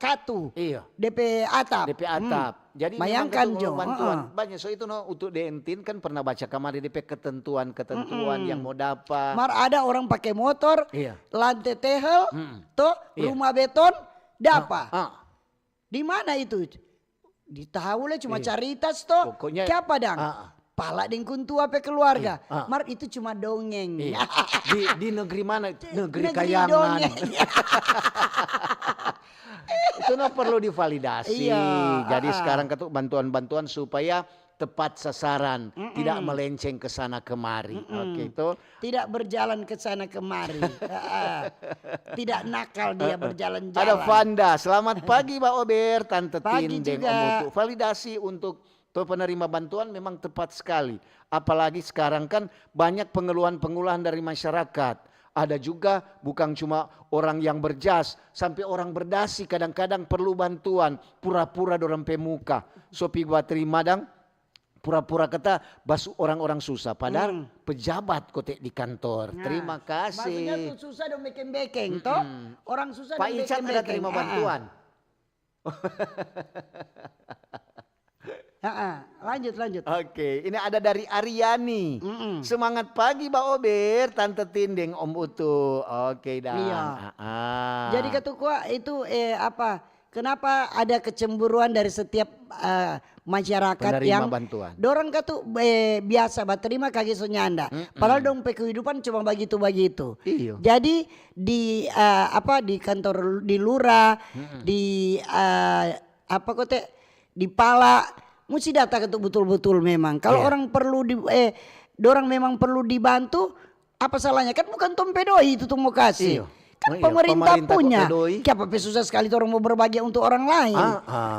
katu. Iya. DP atap. DP atap. Jadi bayangkan Jo. Bantuan banyak. So itu untuk dientin kan pernah baca kamar DP ketentuan yang mau dapat. Mar ada orang pakai motor, lantai tehel, rumah beton, dapat. Di mana itu? Di tahu lah cuma caritas toh. Pokoknya siapa dang? Pala dengkun tua pe keluarga. Mar itu cuma dongeng. Di negeri mana? Negeri Kayangan. Itu perlu divalidasi. Jadi sekarang ketuk bantuan-bantuan supaya tepat sasaran, tidak melenceng ke sana kemari. Oke, itu tidak berjalan ke sana kemari. Tidak nakal dia berjalan-jalan. Ada Vanda, selamat pagi Mbak Ober, Tante Tindeng Om Utu. Validasi untuk penerima bantuan memang tepat sekali. Apalagi sekarang kan banyak pengeluhan-pengeluhan dari masyarakat. Ada juga bukan cuma orang yang berjas, sampai orang berdasi kadang-kadang perlu bantuan. Pura-pura dorang pemuka. So pigwa terima dang. Pura-pura kata orang-orang susah. Padahal pejabat kotek di kantor. Terima kasih. Maksudnya tuh susah dong bekeng-bekeng toh. Orang susah Pak Icat ada terima bantuan. Lanjut. Oke, ini ada dari Aryani. Semangat pagi Mbak Ober, Tante Tindeng Om Utu. Oke dah. Iya. Jadi ketua itu kenapa ada kecemburuan dari setiap masyarakat penerima yang bantuan. Dorang katu biasa terima kaki sonyanda. Padahal dong kehidupan cuma begitu. Iyo. Jadi di di kantor di lurah, di di pala mesti data ketuk betul-betul memang. Kalau orang perlu dorang memang perlu dibantu, apa salahnya? Kan bukan tompedoi itu tuh mau kasih. Iyo. Kan pemerintah punya. Kenapa susah sekali orang mau berbagi untuk orang lain.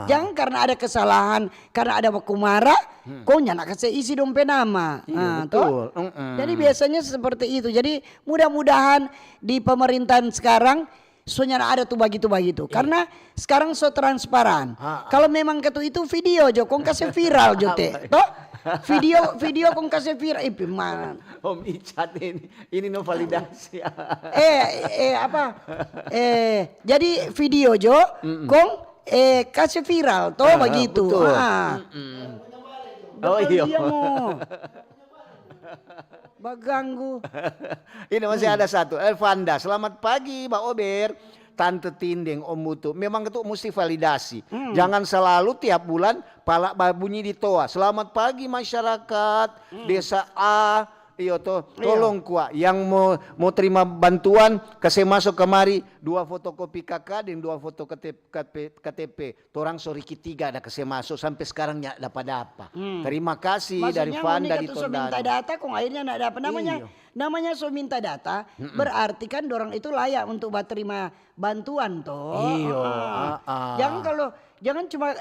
Jangan karena ada kesalahan, karena ada baku marah, kok nak kasih isi dompet nama. Betul. Jadi biasanya seperti itu. Jadi mudah-mudahan di pemerintahan sekarang soalnya ada tuh begitu. Karena sekarang so transparan. Kalau memang itu video jo, kong kasih viral jo teh. Toh? Video kong kasih viral. Mana? Om Icat ini no validasi. Jadi video jo, kong kasih viral toh begitu. iya. Dia mau baganggu. Ini masih ada satu. Elvanda, selamat pagi Mbak Ober. Tante Tindeng, Om Mutu. Memang itu mesti validasi. Jangan selalu tiap bulan palak bunyi di toa. Selamat pagi masyarakat desa A. Iyo tolong kuat yang mau terima bantuan kasih masuk kemari 2 fotokopi KK dan 2 foto KTP. Torang soriki 3 ada kasih masuk sampai sekarang nggak dapat apa. Terima kasih. Maksudnya dari Vanda di Tondano. Minta data kok akhirnya nggak dapat namanya so minta data berarti kan dorang itu layak untuk terima bantuan toh. Jangan cuma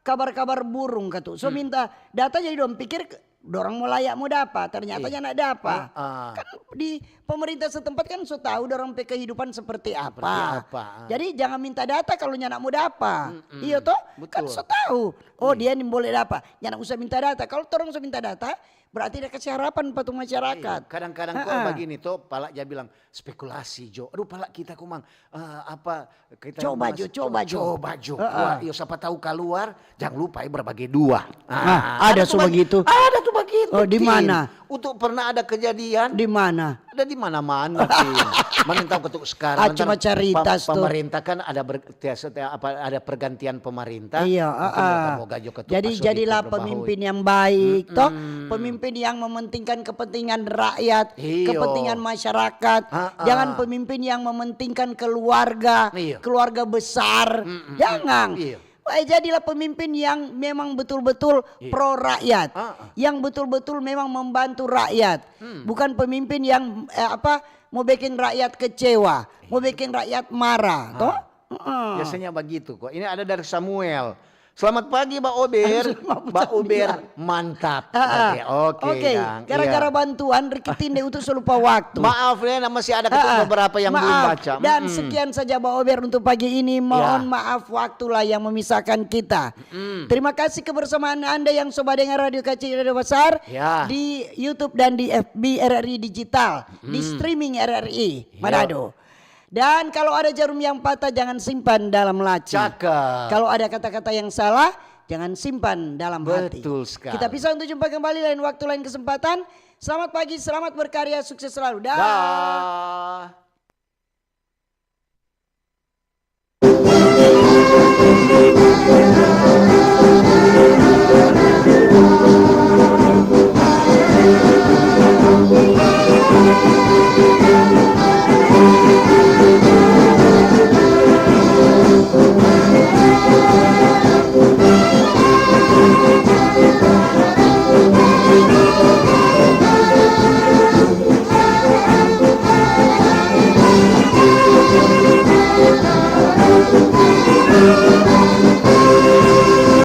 kabar-kabar burung katu. So minta data jadi dong pikir dorang mau layak mau dapat, ternyata nak dapat. Kan di pemerintah setempat kan so tahu dorang kehidupan seperti apa. Jadi jangan minta data kalau nak mau dapat. Iya toh? Kan so tahu. Oh dia ini boleh dapat. Jangan usah minta data. Kalau dorang usah minta data, berarti ada kasih harapan patung masyarakat. Kadang-kadang kok begini toh, palak dia bilang spekulasi Jo. Aduh palak kita kumang kita coba Jo. Yo siapa tahu keluar, jangan lupa berbagai dua. Ada begitu. Ada tuh begitu. Oh di mana? Untuk pernah ada kejadian di mana? Ada di mana-mana. Mana tahu ketuk sekarang. Cuma caritas tuh. Pemerintah kan ada pergantian pemerintah. Iya. Jadi jadilah pemimpin yang baik, toh. Pemimpin yang mementingkan kepentingan rakyat, kepentingan masyarakat. Jangan pemimpin yang mementingkan keluarga, keluarga besar. Jangan. Jadilah pemimpin yang memang betul-betul pro rakyat, yang betul-betul memang membantu rakyat, bukan pemimpin yang mau bikin rakyat kecewa, mau bikin rakyat marah, toh? Biasanya begitu kok. Ini ada dari Samuel. Selamat pagi Mbak Ober. Mbak Ober mantap. Oke. Gara-gara bantuan Rikitinde untuk selupa waktu. Maaf ya masih ada beberapa yang belum baca. Dan sekian saja Mbak Ober untuk pagi ini. Mohon maaf waktulah yang memisahkan kita. Terima kasih kebersamaan Anda yang sobat dengar Radio Kecil Radio Besar di YouTube dan di FB RRI Digital, di streaming RRI Manado. Dan kalau ada jarum yang patah jangan simpan dalam laci. Kalau ada kata-kata yang salah jangan simpan dalam hati. Betul sekali. Kita bisa untuk jumpa kembali lain waktu lain kesempatan. Selamat pagi, selamat berkarya, sukses selalu. Dah.